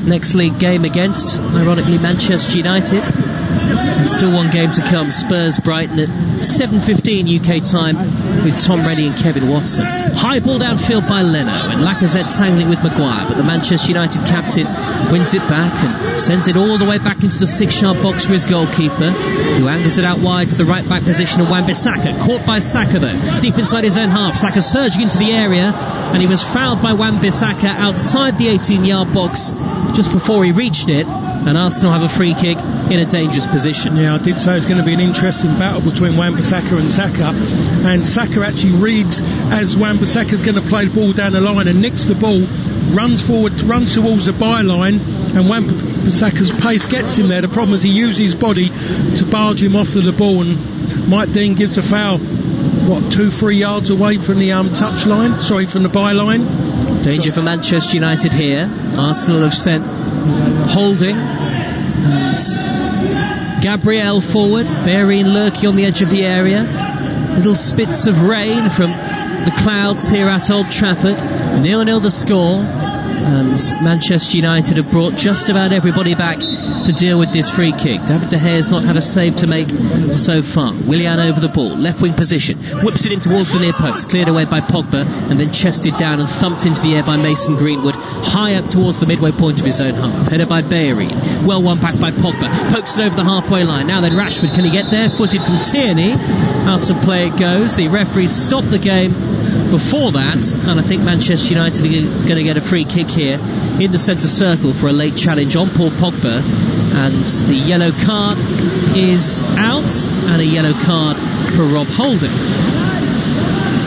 Speaker 1: next league game against, ironically, Manchester United. And still one game to come. Spurs Brighton at 7:15 UK time with Tom Reddy and Kevin Watson. High ball downfield by Leno, and Lacazette tangling with Maguire, but the Manchester United captain wins it back and sends it all the way back into the 6-yard box for his goalkeeper, who angles it out wide to the right back position of Wan-Bissaka. Caught by Saka though, deep inside his own half. Saka surging into the area, and he was fouled by Wan-Bissaka outside the 18-yard box just before he reached it, and Arsenal have a free kick in a dangerous position.
Speaker 2: Yeah, I did say it's going to be an interesting battle between Wan-Bissaka and Saka, and Saka actually reads as Wan-Bissaka's going to play the ball down the line and nicks the ball, runs forward, runs towards the byline, and Wan-Bissaka's pace gets him there. The problem is he uses his body to barge him off of the ball, and Mike Dean gives a foul 2-3 yards away from the from the byline.
Speaker 1: Danger for Manchester United here. Arsenal have sent holding And Gabriel forward, Bellerin lurking on the edge of the area. Little spits of rain from the clouds here at Old Trafford. 0-0 the score. And Manchester United have brought just about everybody back to deal with this free kick. David De Gea's not had a save to make so far. Willian over the ball, left wing position, whips it in towards the near post, cleared away by Pogba, and then chested down and thumped into the air by Mason Greenwood, high up towards the midway point of his own half. Headed by Bellerin, well won back by Pogba, pokes it over the halfway line. Now then Rashford, can he get there? Footed from Tierney, out of play it goes. The referees stopped the game before that, and I think Manchester United are going to get a free kick here in the centre circle for a late challenge on Paul Pogba, and the yellow card is out, and a yellow card for Rob Holding.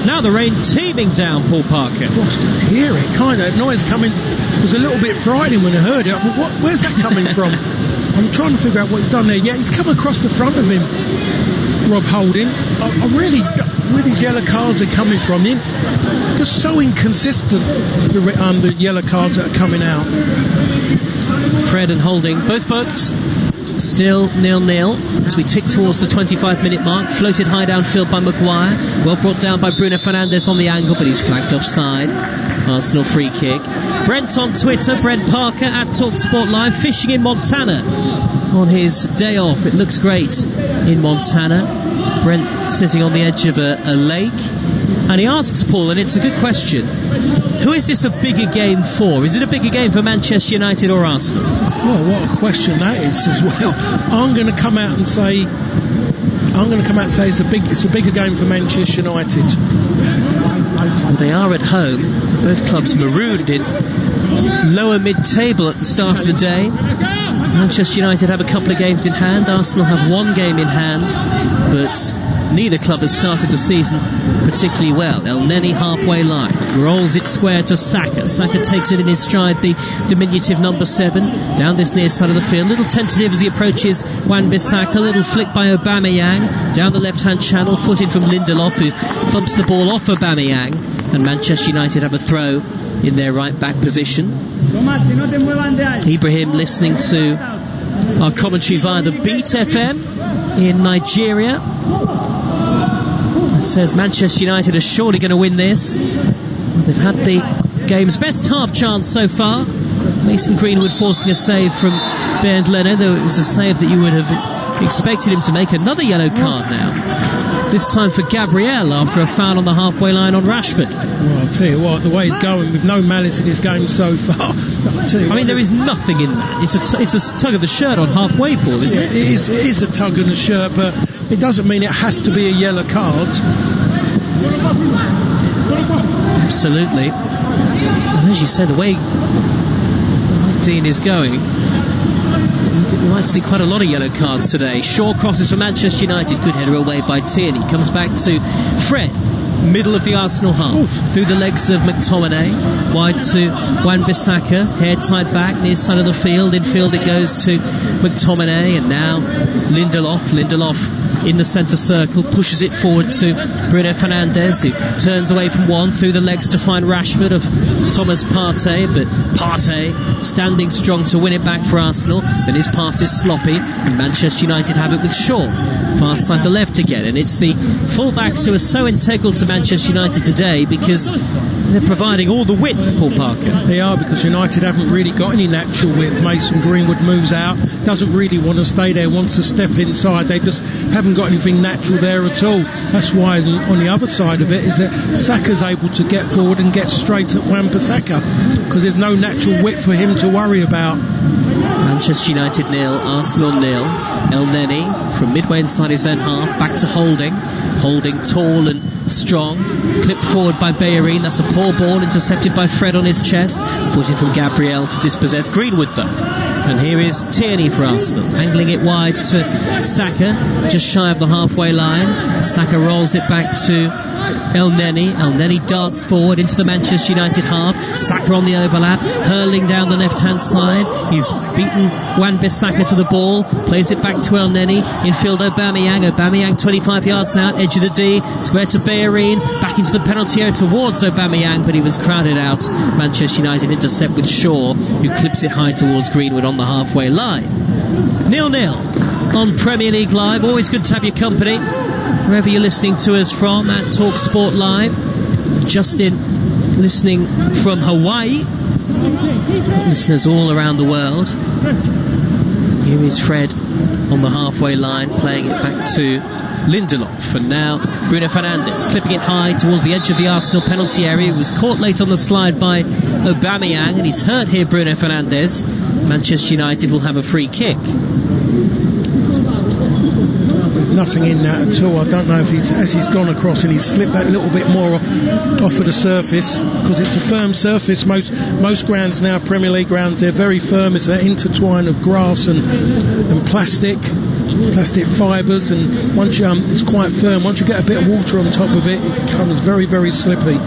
Speaker 1: Now the rain teeming down Paul Parker.
Speaker 2: Hear it, kind of noise coming. It was a little bit frightening when I heard it. I thought, where's that coming from? I'm trying to figure out what he's done there. Yeah, he's come across the front of him, Rob Holding. I really, where these yellow cards are coming from, just so inconsistent, the yellow cards that are coming out.
Speaker 1: Fred and Holding both booked. Still 0-0 as we tick towards the 25-minute mark. Floated high downfield by Maguire, well brought down by Bruno Fernandes on the angle, but he's flagged offside. Arsenal free kick. Brent on Twitter, Brent Parker at TalkSport Live, fishing in Montana on his day off. It looks great in Montana. Brent sitting on the edge of a lake, and he asks Paul, and it's a good question, who is this a bigger game for? Is it a bigger game for Manchester United or Arsenal?
Speaker 2: Well, what a question that is as well. I'm going to come out and say it's a bigger game for Manchester United.
Speaker 1: They are at home. Both clubs marooned in lower mid-table at the start of the day. Manchester United have a couple of games in hand. Arsenal have one game in hand, but neither club has started the season particularly well. El Neni halfway line, rolls it square to Saka. Saka takes it in his stride, the diminutive number 7, down this near side of the field. Little tentative as he approaches Wan-Bissaka. Little flick by Aubameyang down the left-hand channel, footed from Lindelof, who thumps the ball off Aubameyang. And Manchester United have a throw in their right-back position. Ibrahim listening to our commentary via the Beat FM in Nigeria. It says Manchester United are surely going to win this. They've had the game's best half chance so far. Mason Greenwood forcing a save from Bernd Leno, though it was a save that you would have expected him to make. Another yellow card now, this time for Gabriel after a foul on the halfway line on Rashford.
Speaker 2: Well, I'll tell you what, the way he's going with no malice in his game so far.
Speaker 1: I mean, there is nothing in that. It's a tug of the shirt on halfway, Paul, isn't it?
Speaker 2: It is a tug of the shirt, but it doesn't mean it has to be a yellow card.
Speaker 1: Absolutely. And as you say, the way Dean is going, we might see quite a lot of yellow cards today. Shaw crosses for Manchester United. Good header away by Tierney. Comes back to Fred. Middle of the Arsenal half. Through the legs of McTominay. Wide to Wan-Bissaka. Hair tied back near side of the field. Infield it goes to McTominay. And now Lindelof in the centre circle. Pushes it forward to Bruno Fernandes, who turns away from one. Through the legs to find Rashford of Thomas Partey. But Partey standing strong to win it back for Arsenal. Then his pass is sloppy. And Manchester United have it with Shaw. Far side to left again. And it's the full-backs who are so integral to Manchester United today because they're providing all the width, Paul Parker.
Speaker 2: They are, because United haven't really got any natural width. Mason Greenwood moves out, doesn't really want to stay there, wants to step inside. They just haven't got anything natural there at all. That's why on the other side of it is that Saka's able to get forward and get straight at Wan-Bissaka because there's no natural width for him to worry about.
Speaker 1: Manchester United 0, Arsenal 0. El Neni from midway inside his own half, back to Holding. Holding tall and strong, clipped forward by Bellerin. That's a poor ball, intercepted by Fred on his chest, footed from Gabriel to dispossess Greenwood though. And here is Tierney for Arsenal, angling it wide to Saka, just shy of the halfway line. Saka rolls it back to El Neni. El Neni darts forward into the Manchester United half. Saka on the overlap, hurling down the left hand side. He's beaten Wan-Bissaka to the ball, plays it back to El Neni. Infield Aubameyang 25 yards out, edge of the D, square to Bellerin, back into the penalty area towards Aubameyang, but he was crowded out. Manchester United intercept with Shaw, who clips it high towards Greenwood on the halfway line. 0-0 on Premier League Live. Always good to have your company wherever you're listening to us from at Talk Sport Live. Justin listening from Hawaii. Listeners all around the world. Here is Fred on the halfway line, playing it back to Lindelof, and now Bruno Fernandes clipping it high towards the edge of the Arsenal penalty area. He was caught late on the slide by Aubameyang, and he's hurt here, Bruno Fernandes. Manchester United will have a free kick.
Speaker 2: There's nothing in that at all. I don't know if he's gone across and he's slipped that little bit more off of the surface, because it's a firm surface. Most grounds now, Premier League grounds, they're very firm. It's that intertwine of grass and plastic fibres, and once it's quite firm. Once you get a bit of water on top of it, it becomes very, very slippy.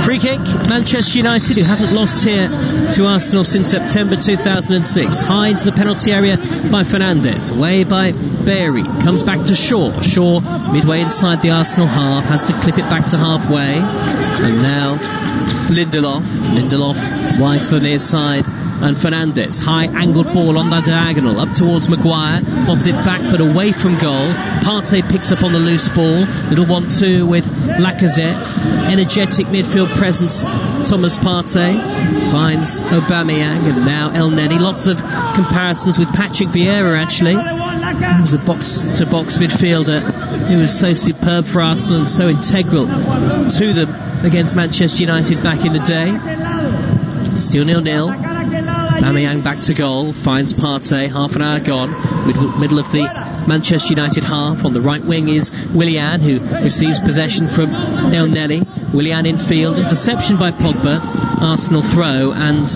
Speaker 1: Free kick, Manchester United, who haven't lost here to Arsenal since September 2006. High into the penalty area by Fernandes, away by Bellerin, comes back to Shaw. Shaw, midway inside the Arsenal half, has to clip it back to halfway. And now Lindelof wide to the near side. And Fernandes, high angled ball on the diagonal, up towards Maguire, pops it back but away from goal. Partey picks up on the loose ball. Little 1-2 with Lacazette. Energetic midfield presence, Thomas Partey finds Aubameyang, and now El Neni. Lots of comparisons with Patrick Vieira, actually. He was a box-to-box midfielder who was so superb for Arsenal and so integral to them against Manchester United back in the day. Still 0-0. Aubameyang back to goal, finds Partey, half an hour gone, middle of the Manchester United half. On the right wing is Willian, who receives possession from El Neni. Willian in field, interception by Pogba, Arsenal throw, and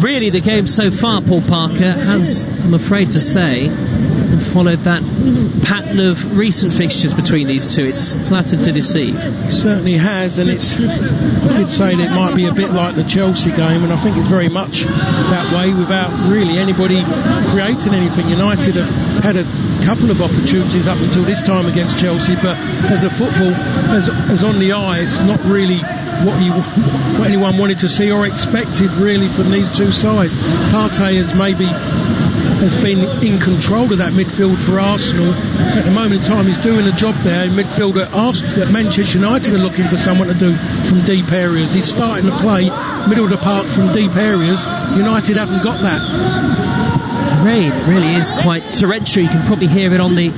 Speaker 1: really the game so far, Paul Parker, has, I'm afraid to say, followed that pattern of recent fixtures between these two. It's flattered to deceive.
Speaker 2: It certainly has, and I did say that it might be a bit like the Chelsea game, and I think it's very much that way, without really anybody creating anything. United have had a couple of opportunities up until this time against Chelsea, but as a football, as on the eye, it's not really what anyone wanted to see or expected really from these two sides. Partey has been in control of that midfield for Arsenal. At the moment in time, he's doing a job there in midfield that Manchester United are looking for someone to do from deep areas. He's starting to play middle of the park from deep areas. United haven't got that.
Speaker 1: Rain really is quite torrential. You can probably hear it on the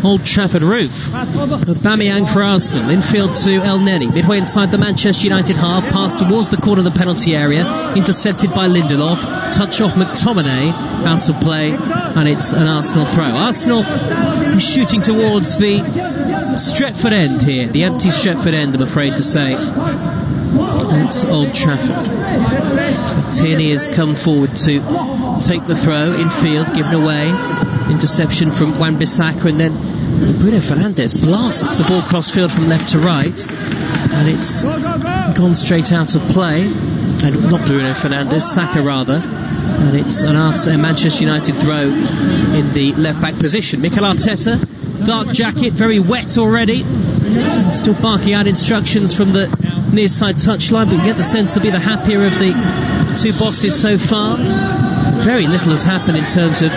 Speaker 1: Old Trafford roof. Aubameyang for Arsenal, infield to El Neni, midway inside the Manchester United half, pass towards the corner of the penalty area, intercepted by Lindelof, touch off McTominay, out of play, and it's an Arsenal throw. Arsenal shooting towards the Stretford end here, the empty Stretford end, I'm afraid to say, at Old Trafford. Tierney has come forward to take the throw, infield, given away, interception from Wan-Bissaka, and then Bruno Fernandes blasts the ball cross-field from left to right, and it's gone straight out of play. And not Bruno Fernandes, Saka rather, and it's a Manchester United throw in the left-back position. Mikel Arteta, dark jacket, very wet already, still barking out instructions from the near side touchline, but you get the sense to be the happier of the two bosses so far. Very little has happened in terms of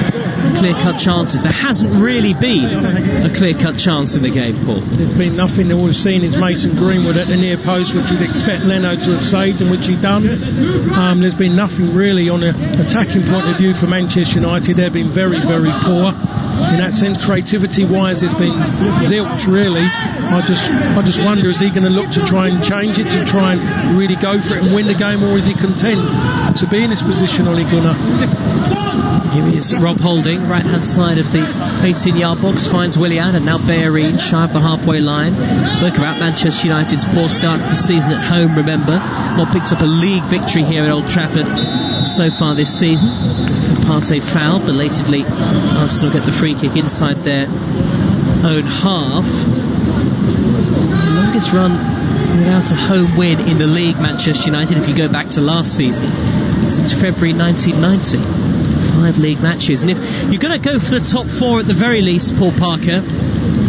Speaker 1: clear-cut chances. There hasn't really been a clear-cut chance in the game, Paul.
Speaker 2: There's been nothing. All we've seen is Mason Greenwood at the near post, which you'd expect Leno to have saved, and which he done. There's been nothing really on an attacking point of view for Manchester United. They've been very, very poor. In that sense, creativity-wise, there's been zilch, really. I just wonder, is he going to look to try and change it, to try and really go for it and win the game, or is he content to be in this position, Ole Gunnar?
Speaker 1: Here is Rob Holding, right-hand side of the 18-yard box, finds Willian, and now Bellerin, shy of the halfway line. Spoke about Manchester United's poor start to the season at home, remember. Not picked up a league victory here at Old Trafford so far this season. Partey fouled, belatedly Arsenal get the free kick inside their own half. The longest run without a home win in the league, Manchester United, if you go back to last season, since February 1990. 5 league matches. And if you're going to go for the top 4 at the very least, Paul Parker,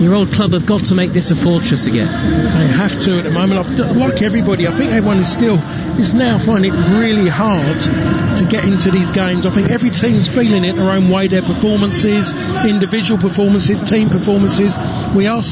Speaker 1: your old club have got to make this a fortress again.
Speaker 2: They have to at the moment. Like everybody, I think everyone is now finding it really hard to get into these games. I think every team's feeling it their own way. Their performances, individual performances, team performances. We are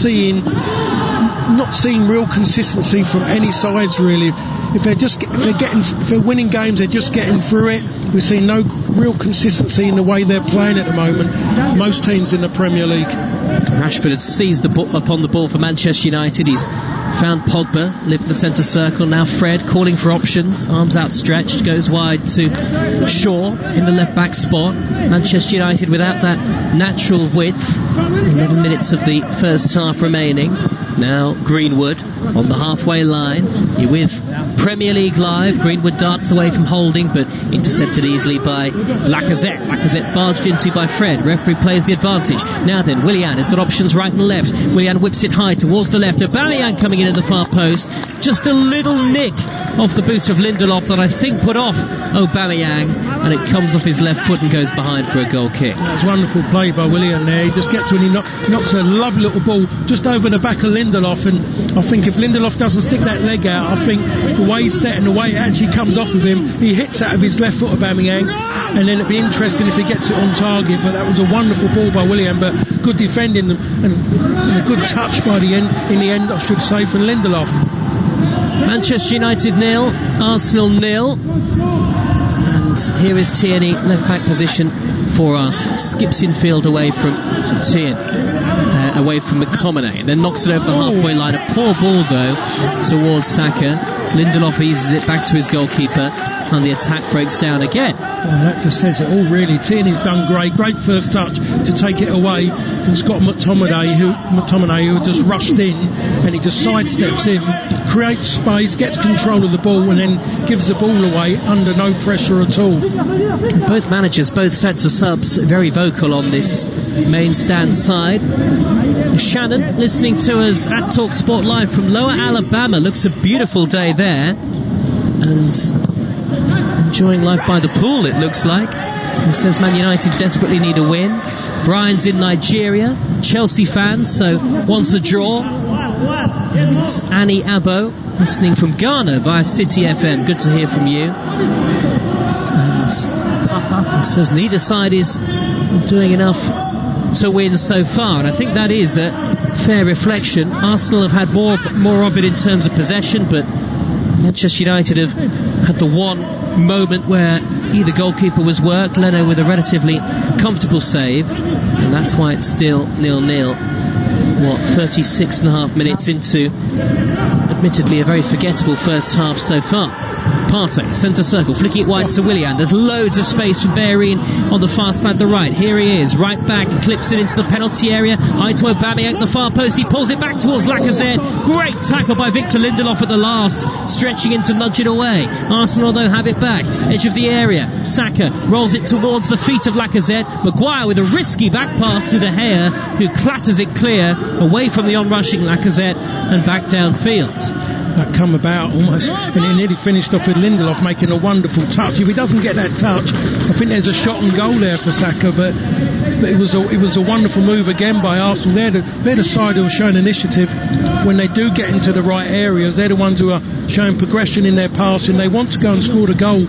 Speaker 2: not seeing real consistency from any sides really. If they're winning games, they're just getting through it. We're seeing no real consistency in the way they're playing at the moment. Most teams in the Premier League.
Speaker 1: Rashford has seized upon the ball for Manchester United. He's found Pogba, lived in the centre circle. Now Fred calling for options, arms outstretched, goes wide to Shaw in the left back spot. Manchester United without that natural width. 11 minutes of the first half remaining. Now Greenwood on the halfway line. You're with Premier League Live. Greenwood darts away from Holding, but intercepted easily by Lacazette. Lacazette barged into by Fred. Referee plays the advantage. Now then, Willian has got options right and left. Willian whips it high towards the left. Aubameyang coming in at the far post. Just a little nick off the boot of Lindelof that I think put off Aubameyang, and it comes off his left foot and goes behind for a goal kick.
Speaker 2: That was wonderful play by Willian there. He just gets when he knocks a lovely little ball just over the back of Lindelof, and I think if Lindelof doesn't stick that leg out, I think the way he's set and the way it actually comes off of him, he hits out of his left foot, Aubameyang, and then it'd be interesting if he gets it on target. But that was a wonderful ball by Willian, but good defending and a good touch by the end. In the end, I should say, from Lindelof.
Speaker 1: Manchester United 0, Arsenal 0. And here is Tierney, left back position for Arsenal. Skips infield away from Tierney, away from McTominay, and then knocks it over the halfway line. A poor ball though towards Saka. Lindelof eases it back to his goalkeeper, and the attack breaks down again.
Speaker 2: Well, that just says it all really. Tierney's done great first touch to take it away from Scott McTominay, who just rushed in, and he just sidesteps in, creates space, gets control of the ball, and then gives the ball away under no pressure at all.
Speaker 1: Both managers, both sets of subs, very vocal on this main stand side. Shannon, listening to us at TalkSport Live from Lower Alabama. Looks a beautiful day there, and enjoying life by the pool, it looks like. He says Man United desperately need a win. Brian's in Nigeria, Chelsea fan, so wants a draw. And it's Annie Abo, listening from Ghana via City FM. Good to hear from you. And he says neither side is doing enough to win so far, and I think that is a fair reflection. Arsenal have had more of it in terms of possession, but Manchester United have had the one moment where either goalkeeper was worked, Leno with a relatively comfortable save, and that's why it's still 0-0. 36 and a half minutes into admittedly a very forgettable first half so far. Partey, centre circle, flicking it wide to Willian. There's loads of space for Bellerin on the far side, the right. Here he is, right back, clips it into the penalty area. High to Aubameyang at the far post. He pulls it back towards Lacazette. Great tackle by Victor Lindelof at the last, stretching in to nudge it away. Arsenal, though, have it back. Edge of the area. Saka rolls it towards the feet of Lacazette. Maguire with a risky back pass to De Gea, who clatters it clear away from the onrushing Lacazette and back downfield.
Speaker 2: That come about almost, and it nearly finished off with Lindelof making a wonderful touch. If he doesn't get that touch, I think there's a shot and goal there for Saka, but it was a wonderful move again by Arsenal. They're the side who are showing initiative when they do get into the right areas. They're the ones who are showing progression in their passing. They want to go and score the goal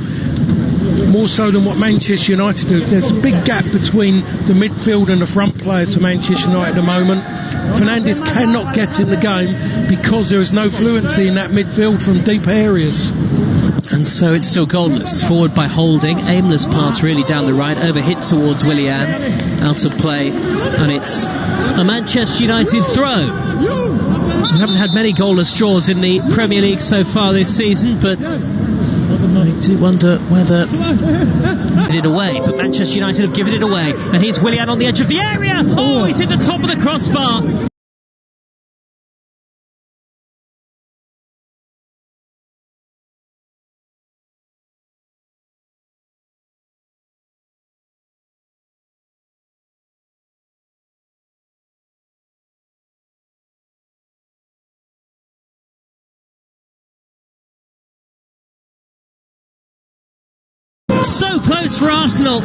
Speaker 2: more so than what Manchester United do. There's a big gap between the midfield and the front players for Manchester United at the moment. Fernandes cannot get in the game because there is no fluency in that midfield from deep areas.
Speaker 1: And so it's still goalless. Forward by Holding, aimless pass really down the right, overhit towards Willian, out of play, and it's a Manchester United throw. We haven't had many goalless draws in the Premier League so far this season, but I do wonder whether give it away, but Manchester United have given it away, and here's Willian on the edge of the area. Oh, he's hit the top of the crossbar. So close for Arsenal.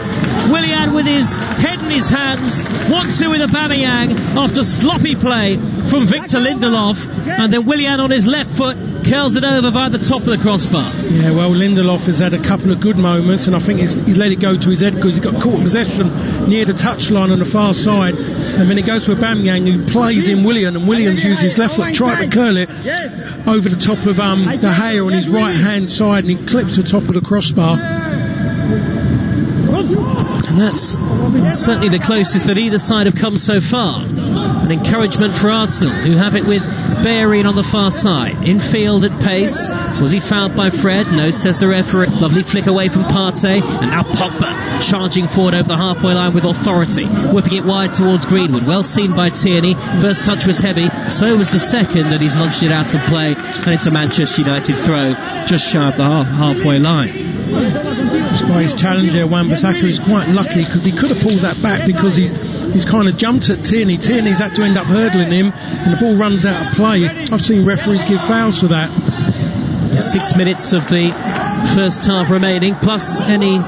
Speaker 1: Willian with his head in his hands. 1-2 with Aubameyang after sloppy play from Victor Lindelof. And then Willian on his left foot curls it over via the top of the crossbar.
Speaker 2: Yeah, well, Lindelof has had a couple of good moments, and I think he's let it go to his head because he got caught in possession near the touchline on the far side. And then it goes to Aubameyang, who plays in Willian, and Williams uses his left foot, tried to curl it over the top of De Gea on his right hand side, and he clips the top of the crossbar.
Speaker 1: And that's certainly the closest that either side have come so far. An encouragement for Arsenal, who have it with Bellerin on the far side. Infield at pace. Was he fouled by Fred? No, says the referee. Lovely flick away from Partey. And now Pogba charging forward over the halfway line with authority. Whipping it wide towards Greenwood. Well seen by Tierney. First touch was heavy. So was the second, and he's launched it out of play. And it's a Manchester United throw just shy of the halfway line.
Speaker 2: Despite his challenger, Wan-Bissaka is quite lucky because he could have pulled that back because he's kind of jumped at Tierney. Tierney's had to end up hurdling him, and the ball runs out of play. I've seen referees give fouls for that.
Speaker 1: 6 minutes of the first half remaining, plus any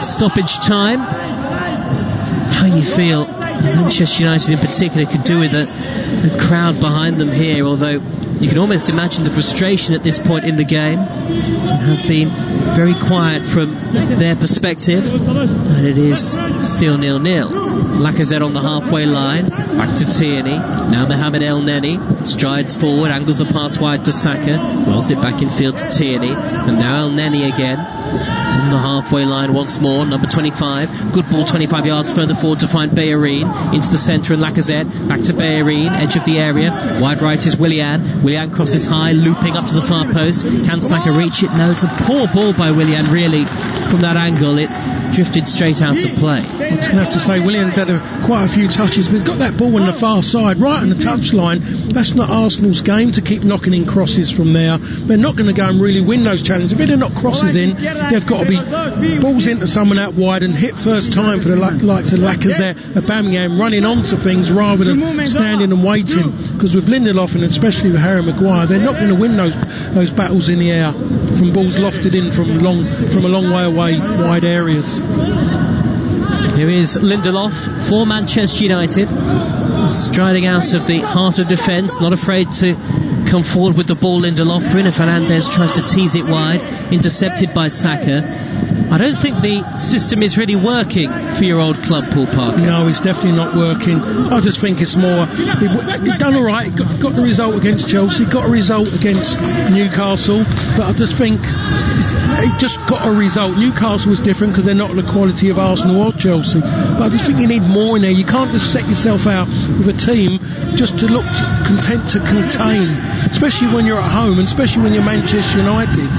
Speaker 1: stoppage time. How you feel Manchester United in particular could do with a crowd behind them here, although you can almost imagine the frustration at this point in the game. It has been very quiet from their perspective, and it is still 0-0. Lacazette on the halfway line, back to Tierney. Now Mohamed El Neni strides forward, angles the pass wide to Saka, rolls it back in field to Tierney, and now El Neni again on the halfway line once more. Number 25, good ball 25 yards further forward to find Bellerin into the centre, and Lacazette back to Bellerin, edge of the area. Wide right is Willian. Willian crosses high, looping up to the far post. Can Saka reach it? No, it's a poor ball by Willian, really. From that angle, it drifted straight out of play.
Speaker 2: I'm just going to have to say Willian's had quite a few touches, but he's got that ball on the far side, right on the touchline. That's not Arsenal's game to keep knocking in crosses from there. They're not going to go and really win those challenges. If they're not crosses in, they've got to be balls into someone out wide and hit first time for the likes of Lacazette, Aubameyang, running onto things rather than standing and waiting. Because with Lindelof and especially with Harry Maguire, they're not going to win those battles in the air from balls lofted in from a long way away, wide areas.
Speaker 1: Here is Lindelof for Manchester United, striding out of the heart of defence, not afraid to come forward with the ball. Lindelof, Bruno Fernandes tries to tease it wide, intercepted by Saka. I don't think the system is really working for your old club, Paul Parker.
Speaker 2: No, it's definitely not working. I just think it's more, he's done alright, got the result against Chelsea, got a result against Newcastle, but I just think he just got a result. Newcastle was different because they're not the quality of Arsenal or Chelsea, but I just think you need more in there. You can't just set yourself out with a team just to look content to contain, especially when you're at home and especially when you're Manchester United.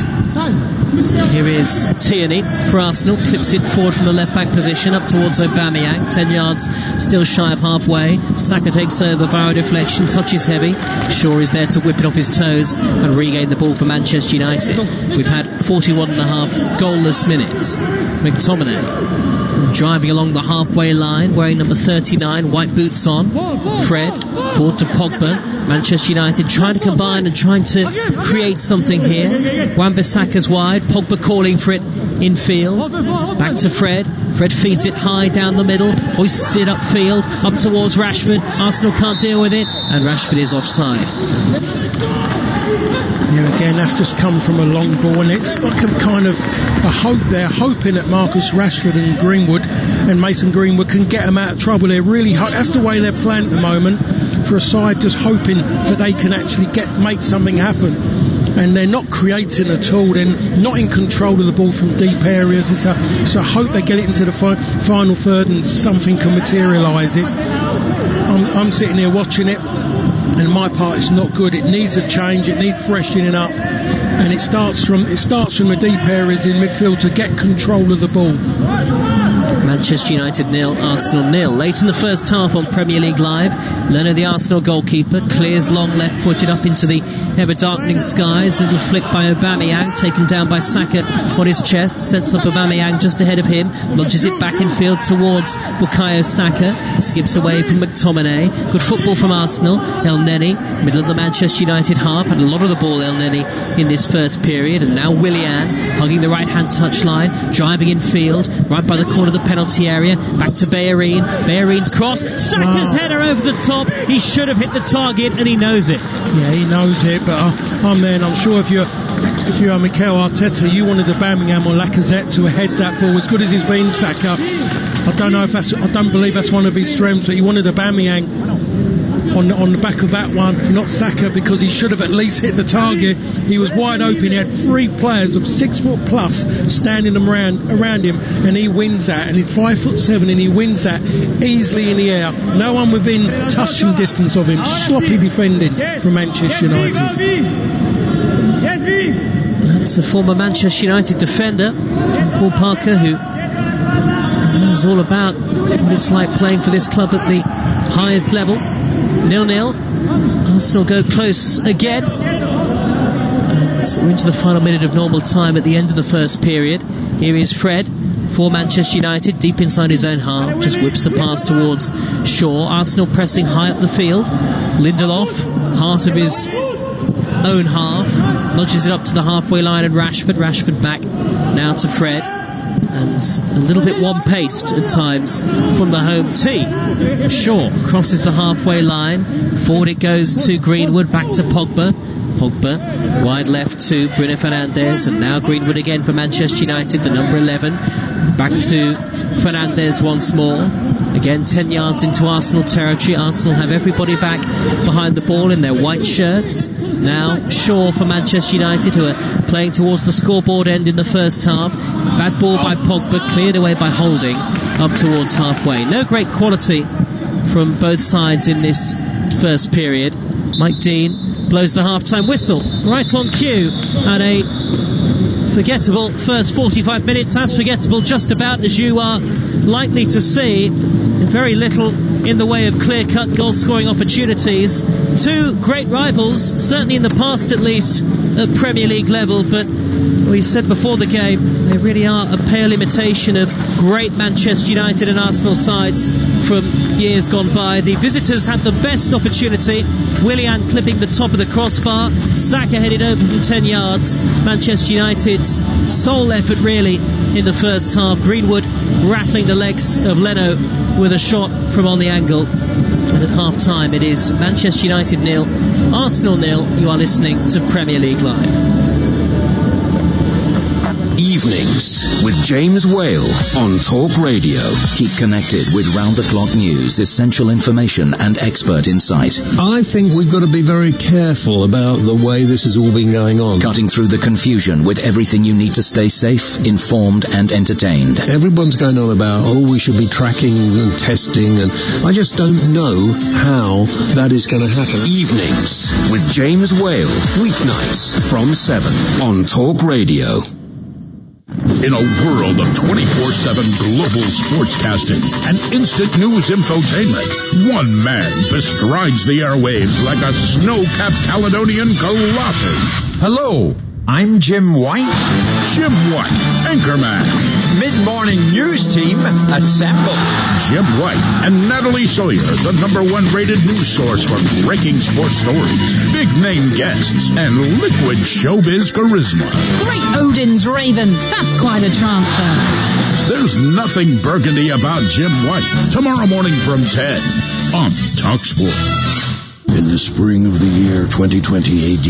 Speaker 1: Here is Tierney for Arsenal, clips it forward from the left back position up towards Aubameyang, 10 yards still shy of halfway. Saka takes over via deflection, touches heavy. Shaw is there to whip it off his toes and regain the ball for Manchester United. We've had 41.5 goalless minutes. McTominay driving along the halfway line, wearing number 39, white boots on. Fred forward to Pogba. Manchester United trying to combine and trying to create something here. Wan-Bissaka's wide, Pogba calling for it infield. Back to Fred. Fred feeds it high down the middle, hoists it upfield, up towards Rashford. Arsenal can't deal with it, and Rashford is offside.
Speaker 2: Yeah, again, that's just come from a long ball, and it's like a kind of a hope. They're hoping that Marcus Rashford and Greenwood and Mason Greenwood can get them out of trouble. They're really that's the way they're playing at the moment, for a side just hoping that they can actually make something happen. And they're not creating at all. They're not in control of the ball from deep areas. It's a hope they get it into the final third and something can materialise. I'm sitting here watching it, and my part is not good. It needs a change. It needs freshening up, and it starts from the deep areas in midfield to get control of the ball.
Speaker 1: Manchester United 0, Arsenal 0. Late in the first half on Premier League Live, Leno, the Arsenal goalkeeper, clears long left-footed up into the ever-darkening skies. Little flick by Aubameyang, taken down by Saka on his chest. Sets up Aubameyang just ahead of him. Lodges it back in field towards Bukayo Saka. Skips away from McTominay. Good football from Arsenal. El Neni, middle of the Manchester United half. Had a lot of the ball, El Neni, in this first period. And now Willian, hugging the right-hand touchline, driving in field, right by the corner of the penalty area. Back to Bellerin. Bellerin's cross. Saka's header over the top. He should have hit the target, and he knows it.
Speaker 2: Yeah, he knows it, but I'm sure if you're Mikel Arteta, you wanted Aubameyang or Lacazette to head that ball as good as he's been, Saka. I don't believe that's one of his strengths, but you wanted Aubameyang on the back of that one, not Saka, because he should have at least hit the target. He was wide open. He had 3 players of 6 foot plus standing around him, and he wins that. And he's 5'7", and he wins that easily in the air. No one within touching distance of him. Sloppy defending from Manchester United.
Speaker 1: That's a former Manchester United defender, Paul Parker, who knows all about what it's like playing for this club at the highest level. 0-0. Arsenal go close again. And we're into the final minute of normal time at the end of the first period. Here is Fred for Manchester United, deep inside his own half. Just whips the pass towards Shaw. Arsenal pressing high up the field. Lindelof, heart of his own half, nudges it up to the halfway line, and Rashford back now to Fred. And a little bit one-paced at times from the home team. Shaw crosses the halfway line. Forward it goes to Greenwood, back to Pogba, wide left to Bruno Fernandes, and now Greenwood again for Manchester United, the number 11. Back to Fernandes once more. Again, 10 yards into Arsenal territory. Arsenal have everybody back behind the ball in their white shirts. Now Shaw for Manchester United, who are playing towards the scoreboard end in the first half. Bad ball by Pogba, cleared away by Holding up towards halfway. No great quality from both sides in this first period. Mike Dean blows the half-time whistle right on cue, and a forgettable first 45 minutes, as forgettable just about as you are likely to see. Very little in the way of clear-cut goal-scoring opportunities. 2 great rivals, certainly in the past at least, at Premier League level, but we said before the game, they really are a pale imitation of great Manchester United and Arsenal sides from years gone by. The visitors had the best opportunity. Willian clipping the top of the crossbar. Saka headed over from 10 yards. Manchester United's sole effort really in the first half. Greenwood rattling the legs of Leno with a shot from on the angle. And at half-time it is Manchester United 0, Arsenal 0. You are listening to Premier League Live.
Speaker 6: Evenings with James Whale on Talk Radio. Keep connected with round-the-clock news, essential information and expert insight.
Speaker 7: I think we've got to be very careful about the way this has all been going on.
Speaker 6: Cutting through the confusion with everything you need to stay safe, informed and entertained.
Speaker 7: Everyone's going on about, we should be tracking and testing, and I just don't know how that is going to happen.
Speaker 6: Evenings with James Whale, weeknights from 7 on Talk Radio.
Speaker 10: In a world of 24/7 global sportscasting and instant news infotainment, one man bestrides the airwaves like a snow-capped Caledonian colossus.
Speaker 11: Hello, I'm Jim White.
Speaker 10: Jim White, anchorman.
Speaker 11: Mid-morning news team, assemble.
Speaker 10: Jim White and Natalie Sawyer, the #1 rated news source for breaking sports stories, big-name guests, and liquid showbiz charisma.
Speaker 12: Great Odin's Raven. That's quite a transfer.
Speaker 10: There's nothing burgundy about Jim White. Tomorrow morning from 10 on TalkSport.
Speaker 13: In the spring of the year 2020 AD,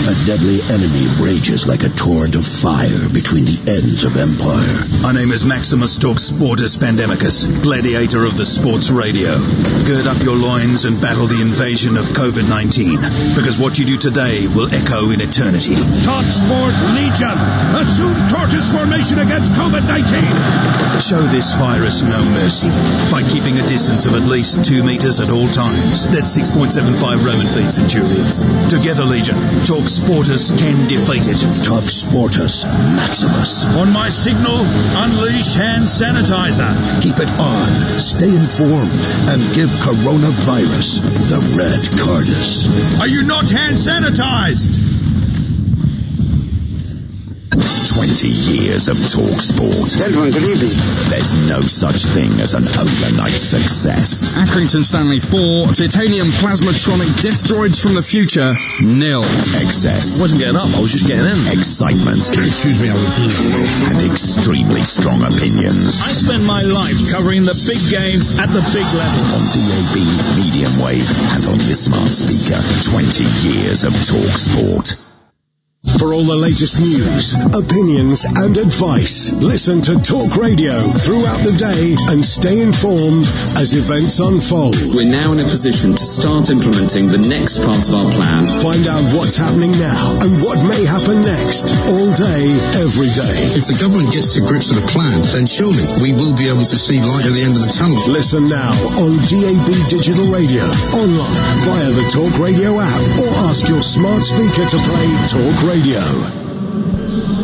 Speaker 13: a deadly enemy rages like a torrent of fire between the ends of empire.
Speaker 14: My name is Maximus Talksportus Pandemicus, gladiator of the sports radio. Gird up your loins and battle the invasion of COVID-19, because what you do today will echo in eternity.
Speaker 10: TalkSport Legion, assume tortoise formation against COVID-19.
Speaker 14: Show this virus no mercy by keeping a distance of at least 2 meters at all times. That's 6.7 075 Roman feet centurions. Together, Legion, Talk Sportus can defeat it.
Speaker 13: Talk Sportus Maximus.
Speaker 14: On my signal, unleash hand sanitizer.
Speaker 13: Keep it on, stay informed, and give coronavirus the red cardus.
Speaker 10: Are you not hand sanitized?
Speaker 5: 20 years of Talk Sport.
Speaker 8: Gentlemen, good evening.
Speaker 5: There's no such thing as an overnight success.
Speaker 15: Accrington Stanley 4, Titanium Plasmatronic Death Droids from the Future, 0.
Speaker 5: Excess.
Speaker 15: I wasn't getting up, I was just getting in.
Speaker 5: Excitement.
Speaker 10: Excuse me,
Speaker 5: and extremely strong opinions.
Speaker 14: I spend my life covering the big game at the big level.
Speaker 5: On DAB, medium wave, and on your smart speaker. 20 years of Talk Sport.
Speaker 16: For all the latest news, opinions and advice, listen to Talk Radio throughout the day and stay informed as events unfold.
Speaker 17: We're now in a position to start implementing the next part of our plan.
Speaker 16: Find out what's happening now and what may happen next, all day, every day.
Speaker 9: If the government gets to grips with the plan, then surely we will be able to see light at the end of the tunnel.
Speaker 16: Listen now on DAB Digital Radio, online, via the Talk Radio app, or ask your smart speaker to play Talk Radio.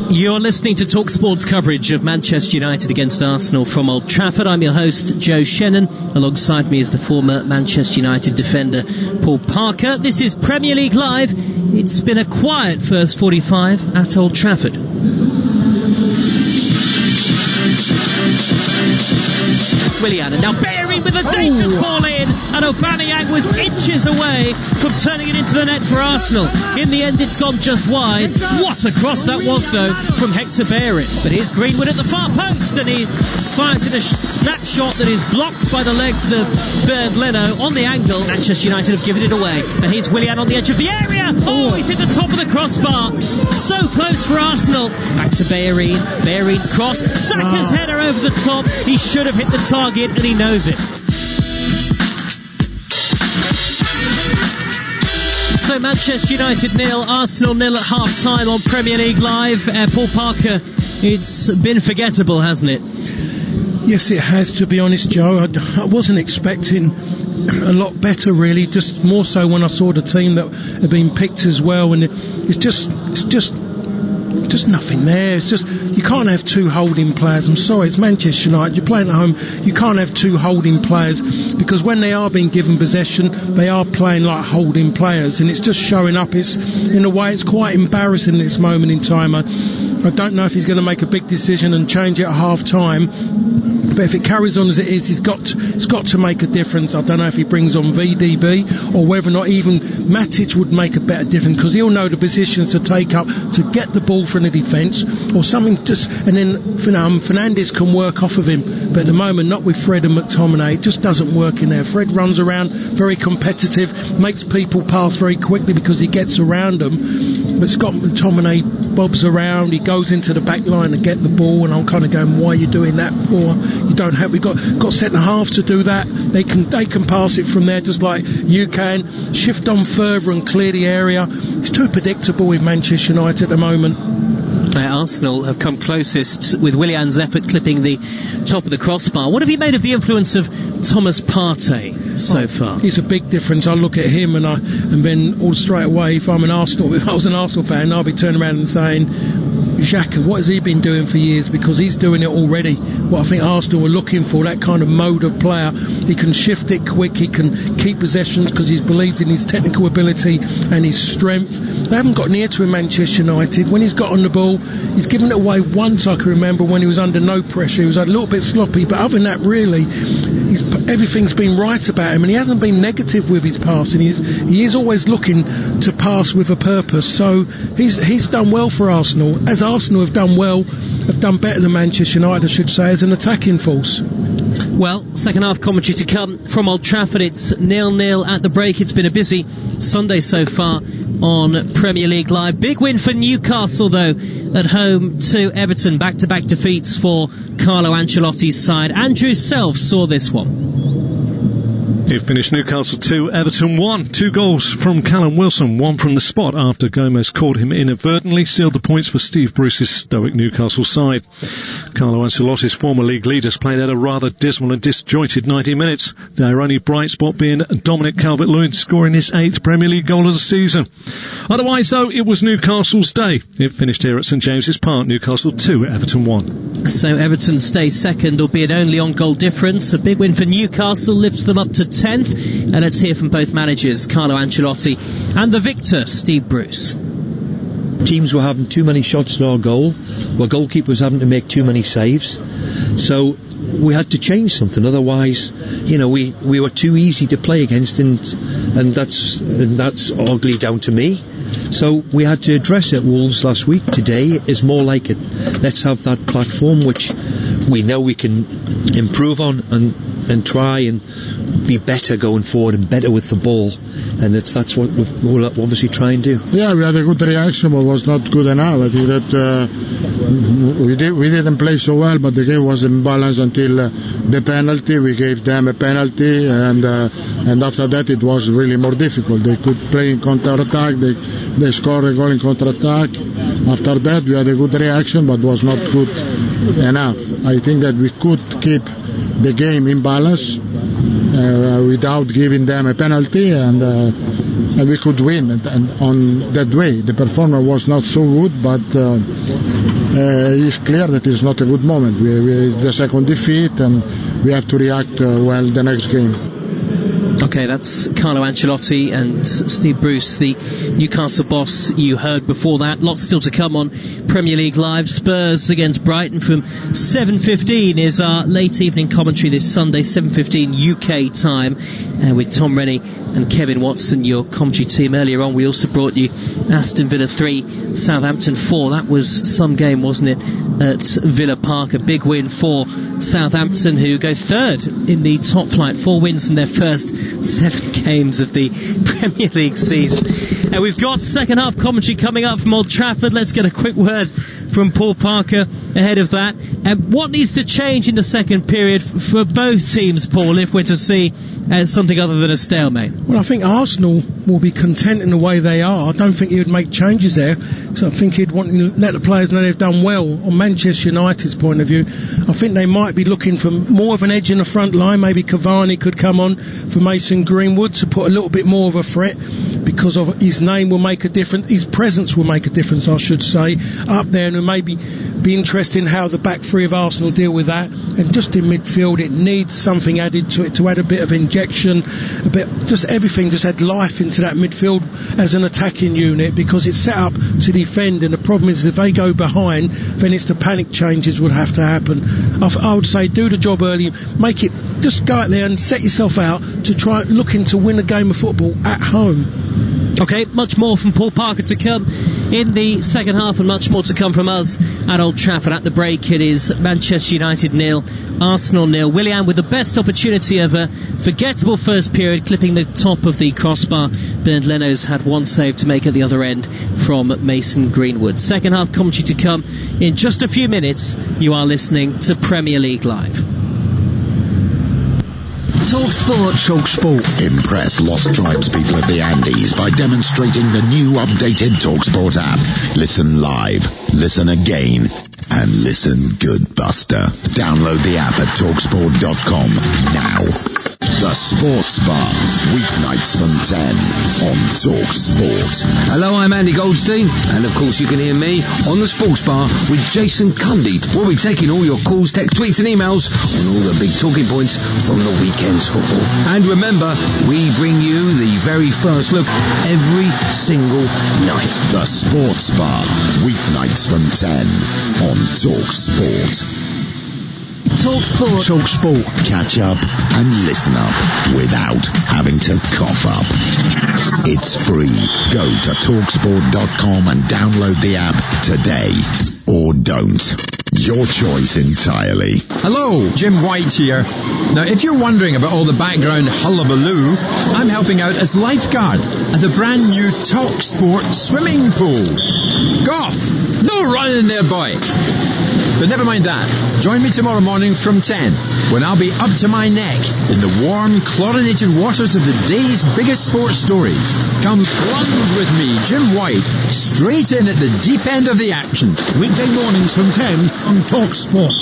Speaker 1: You're listening to Talk Sports coverage of Manchester United against Arsenal from Old Trafford. I'm your host, Joe Shannon. Alongside me is the former Manchester United defender, Paul Parker. This is Premier League Live. It's been a quiet first 45 at Old Trafford. Willian, and now Bellerin with a dangerous ball in, and Aubameyang was inches away from turning it into the net for Arsenal. In the end, it's gone just wide. What a cross that was, though, from Hector Bellerin. But here's Greenwood at the far post, and he fires in a snapshot that is blocked by the legs of Leno on the angle. Manchester United have given it away, and here's Willian on the edge of the area. Oh, he's hit the top of the crossbar. So close for Arsenal. Back to Bellerin. Bellerin's cross. Saka's header over the top. He should have hit the target, and he knows it. So Manchester United 0, Arsenal 0 at half-time on Premier League Live. Paul Parker, it's been forgettable, hasn't it?
Speaker 2: Yes, it has, to be honest, Joe. I wasn't expecting a lot better, really. Just more so when I saw the team that had been picked as well, and it's just nothing there. It's just, you can't have two holding players. I'm sorry, it's Manchester United. You're playing at home. You can't have two holding players, because when they are being given possession, they are playing like holding players, and it's just showing up. It's, in a way, it's quite embarrassing at this moment in time. I don't know if he's going to make a big decision and change it at half time. But if it carries on as it is, it's got to make a difference. I don't know if he brings on VDB or whether or not even Matic would make a better difference, because he'll know the positions to take up to get the ball from the defence or something. And then Fernandes can work off of him. But at the moment, not with Fred and McTominay. It just doesn't work in there. Fred runs around, very competitive, makes people pass very quickly because he gets around them. But Scott McTominay bobs around. He goes into the back line to get the ball, and I'm kind of going, why are you doing that for? You don't have. We've got centre halves to do that. They can pass it from there just like you can. Shift on further and clear the area. It's too predictable with Manchester United at the moment.
Speaker 1: Arsenal have come closest with Willian's effort clipping the top of the crossbar. What have you made of the influence of Thomas Partey so far?
Speaker 2: He's a big difference. I look at him and then all straight away, if I was an Arsenal fan, I'll be turning around and saying, Xhaka, what has he been doing for years? Because he's doing it already. What I think Arsenal were looking for, that kind of mode of player. He can shift it quick, he can keep possessions because he's believed in his technical ability and his strength. They haven't got near to him, Manchester United. When he's got on the ball, he's given it away once, I can remember, when he was under no pressure. He was a little bit sloppy, but other than that, really, everything's been right about him, and he hasn't been negative with his passing. He is always looking to pass with a purpose. So he's done well for Arsenal, as Arsenal have done better than Manchester United, I should say, as an attacking force.
Speaker 1: Well, second half commentary to come from Old Trafford. It's 0-0 at the break. It's been a busy Sunday so far on Premier League Live. Big win for Newcastle, though, at home to Everton. Back-to-back defeats for Carlo Ancelotti's side. Andrew Self saw this one.
Speaker 18: It finished Newcastle 2, Everton 1. 2 goals from Callum Wilson, one from the spot after Gomez caught him inadvertently, sealed the points for Steve Bruce's stoic Newcastle side. Carlo Ancelotti's former league leaders played out a rather dismal and disjointed 90 minutes, their only bright spot being Dominic Calvert-Lewin scoring his 8th Premier League goal of the season. Otherwise, though, it was Newcastle's day. It finished here at St James's Park, Newcastle 2, Everton 1.
Speaker 1: So Everton stay second, albeit only on goal difference. A big win for Newcastle lifts them up to 10th. And let's hear from both managers, Carlo Ancelotti and the victor, Steve Bruce.
Speaker 19: Teams were having too many shots on our goal. Our goalkeeper was having to make too many saves. So we had to change something. Otherwise, we were too easy to play against, and that's ugly down to me. So we had to address it. Wolves last week. Today is more like it. Let's have that platform which we know we can improve on and try and be better going forward and better with the ball. And that's what we'll obviously try and do.
Speaker 20: Yeah, we had a good reaction, but was not good enough. I think that we didn't play so well, but the game was imbalanced until the penalty. We gave them a penalty, and after that it was really more difficult. They could play in counter-attack. They scored a goal in counter-attack. After that we had a good reaction, but was not good enough. I think that we could keep the game in balance without giving them a penalty, and we could win. And on that way, the performance was not so good, but it's clear that it's not a good moment. We the second defeat, and we have to react well the next game.
Speaker 1: Okay, that's Carlo Ancelotti and Steve Bruce, the Newcastle boss you heard before that. Lots still to come on Premier League Live. Spurs against Brighton from 7:15 is our late evening commentary this Sunday, 7:15 UK time, with Tom Rennie and Kevin Watson, your commentary team. Earlier on, we also brought you Aston Villa 3, Southampton 4. That was some game, wasn't it, at Villa Park? A big win for Southampton, who go third in the top flight. 4 wins from their first 7 games of the Premier League season. And we've got second half commentary coming up from Old Trafford. Let's get a quick word from Paul Parker ahead of that. And what needs to change in the second period for both teams, Paul, if we're to see something other than a stalemate?
Speaker 2: Well, I think Arsenal will be content in the way they are. I don't think he would make changes there. So I think he'd want to let the players know they've done well. On Manchester United's point of view, I think they might be looking for more of an edge in the front line. Maybe Cavani could come on for Mason Greenwood to put a little bit more of a threat, because of his name will make a difference, his presence will make a difference, I should say, up there, and maybe be interested in how the back three of Arsenal deal with that. And just in midfield, it needs something added to it, to add a bit of injection, a bit, just everything, just add life into that midfield as an attacking unit, because it's set up to defend, and the problem is if they go behind, then it's the panic changes would have to happen. I would say do the job early, make it, just go out there and set yourself out to try looking to win a game of football at home.
Speaker 1: Okay, much more from Paul Parker to come in the second half, and much more to come from us at Old Trafford. At the break, it is Manchester United 0, Arsenal 0. Willian with the best opportunity of a forgettable first period, clipping the top of the crossbar. Bernd Leno's had one save to make at the other end from Mason Greenwood. Second half commentary to come in just a few minutes. You are listening to Premier League Live.
Speaker 5: Talk Sport. Impress lost tribespeople of the Andes by demonstrating the new updated TalkSport app. Listen live, listen again, and listen good, Buster. Download the app at talksport.com now. The Sports Bar, weeknights from 10 on TalkSport.
Speaker 6: Hello, I'm Andy Goldstein, and of course you can hear me on the Sports Bar with Jason Cundy. We'll be taking all your calls, text, tweets and emails on all the big talking points from the weekend's football. And remember, we bring you the very first look every single night.
Speaker 5: The Sports Bar, weeknights from 10 on TalkSport.
Speaker 12: TalkSport.
Speaker 5: Catch up and listen up without having to cough up. It's free. Go to talksport.com and download the app today. Or don't. Your choice entirely.
Speaker 7: Hello, Jim White here. Now, if you're wondering about all the background hullabaloo, I'm helping out as lifeguard at the brand new TalkSport swimming pool. Goff! No running there, boy! But never mind that. Join me tomorrow morning from 10, when I'll be up to my neck in the warm, chlorinated waters of the day's biggest sports stories. Come plunge with me, Jim White, straight in at the deep end of the action.
Speaker 16: Weekday mornings from 10 on Talk Sport.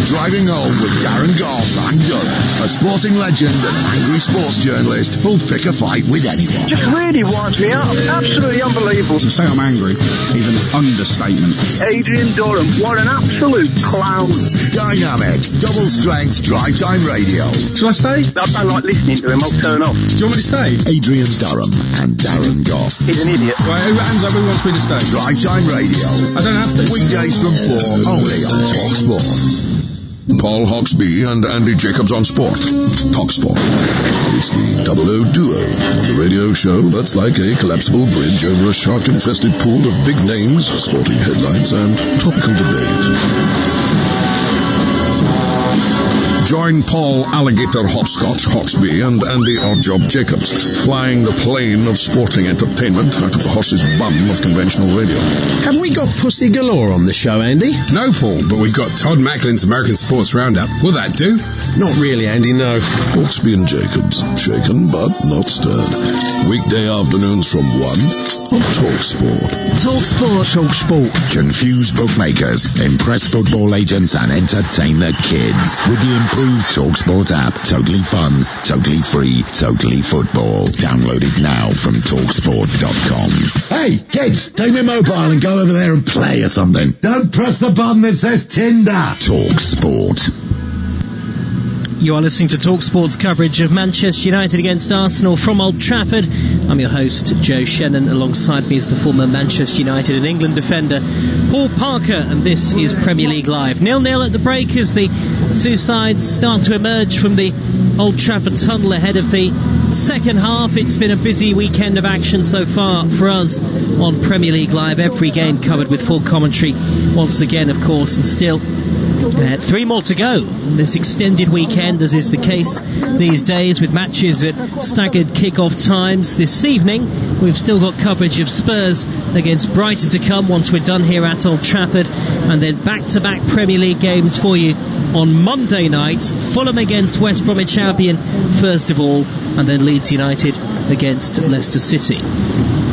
Speaker 5: Driving home with Darren Goff and Doug, a sporting legend and angry sports journalist who'll pick a fight with anyone.
Speaker 8: Just really winds me up. Absolutely unbelievable.
Speaker 15: To say I'm angry is an understatement.
Speaker 8: Adrian Durham, what an absolute clown.
Speaker 5: Dynamic, double strength drive time radio.
Speaker 15: Shall I stay?
Speaker 8: I don't like listening to him. I'll turn off.
Speaker 15: Do you want me to stay?
Speaker 5: Adrian Durham and Darren Goff.
Speaker 8: He's an idiot.
Speaker 15: Right, hands up, who wants me to stay?
Speaker 5: Drive time radio.
Speaker 15: I don't have to.
Speaker 5: Weekdays from 4, only on Talk Sport.
Speaker 10: Paul Hawksbee and Andy Jacobs on Sport. Talk Sport. It's the double O duo on the radio show that's like a collapsible bridge over a shark-infested pool of big names, sporting headlines, and topical debate. Join Paul Alligator Hopscotch Hawksbee and Andy Oddjob Jacobs, flying the plane of sporting entertainment out of the horse's bum of conventional radio.
Speaker 6: Have we got pussy galore on the show, Andy?
Speaker 15: No, Paul, but we've got Todd Macklin's American Sports Roundup. Will that do?
Speaker 6: Not really, Andy, no.
Speaker 10: Hawksbee and Jacobs, shaken but not stirred. Weekday afternoons from 1 on Talk Sport.
Speaker 1: Talk Sport.
Speaker 16: Talk Sport.
Speaker 5: Confuse bookmakers, impress football agents, and entertain the kids with the improved Talk Sport app. Totally fun, totally free, totally football. Download it now from talksport.com. Hey, kids, take my mobile and go over there and play or something. Don't press the button that says Tinder. Talk Sport.
Speaker 1: You are listening to TalkSport's coverage of Manchester United against Arsenal from Old Trafford. I'm your host, Joe Shannon. Alongside me is the former Manchester United and England defender, Paul Parker, and this is Premier League Live. 0-0 at the break as the two sides start to emerge from the Old Trafford tunnel ahead of the second half. It's been a busy weekend of action so far for us on Premier League Live. Every game covered with full commentary once again, of course, and still 3 more to go this extended weekend, as is the case these days, with matches at staggered kick-off times. This evening we've still got coverage of Spurs against Brighton to come once we're done here at Old Trafford, and then back-to-back Premier League games for you on Monday night. Fulham against West Bromwich Albion first of all, and then Leeds United against Leicester City.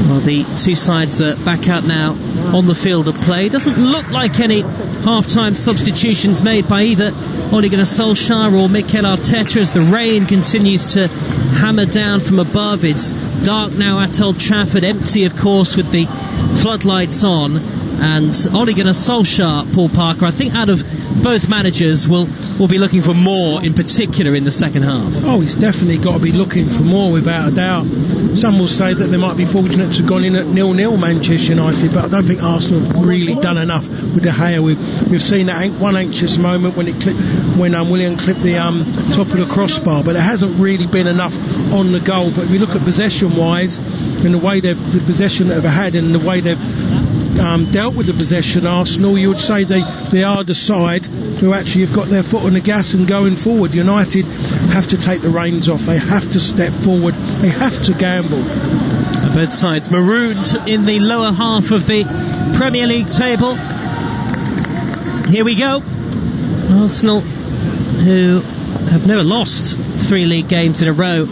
Speaker 1: Well, the two sides are back out now on the field of play. Doesn't look like any half-time substitutions made by either Ole Gunnar Solskjaer or Mikel Arteta as the rain continues to hammer down from above. It's dark now at Old Trafford, empty of course with the floodlights on, and Ole Gunnar Solskjaer, Paul Parker, I think out of both managers will be looking for more in particular in the second half.
Speaker 2: Oh, he's definitely got to be looking for more without a doubt. Some will say that they might be fortunate to have gone in at 0-0 Manchester United, but I don't think Arsenal have really done enough with De Gea. We've seen that one anxious moment when Willian clipped the top of the crossbar, but there hasn't really been enough on the goal. But if you look at possession wise and the way the possession that they've had and the way they've dealt with the possession, Arsenal, you would say they are the side who actually have got their foot on the gas and going forward. United have to take the reins off, they have to step forward, they have to gamble.
Speaker 1: Both sides marooned in the lower half of the Premier League table. Here we go. Arsenal, who have never lost 3 league games in a row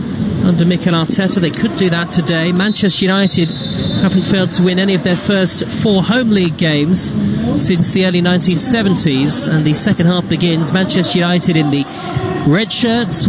Speaker 1: under Mikel Arteta. They could do that today. Manchester United haven't failed to win any of their first 4 home league games since the early 1970s, and the second half begins. Manchester United in the red shirts,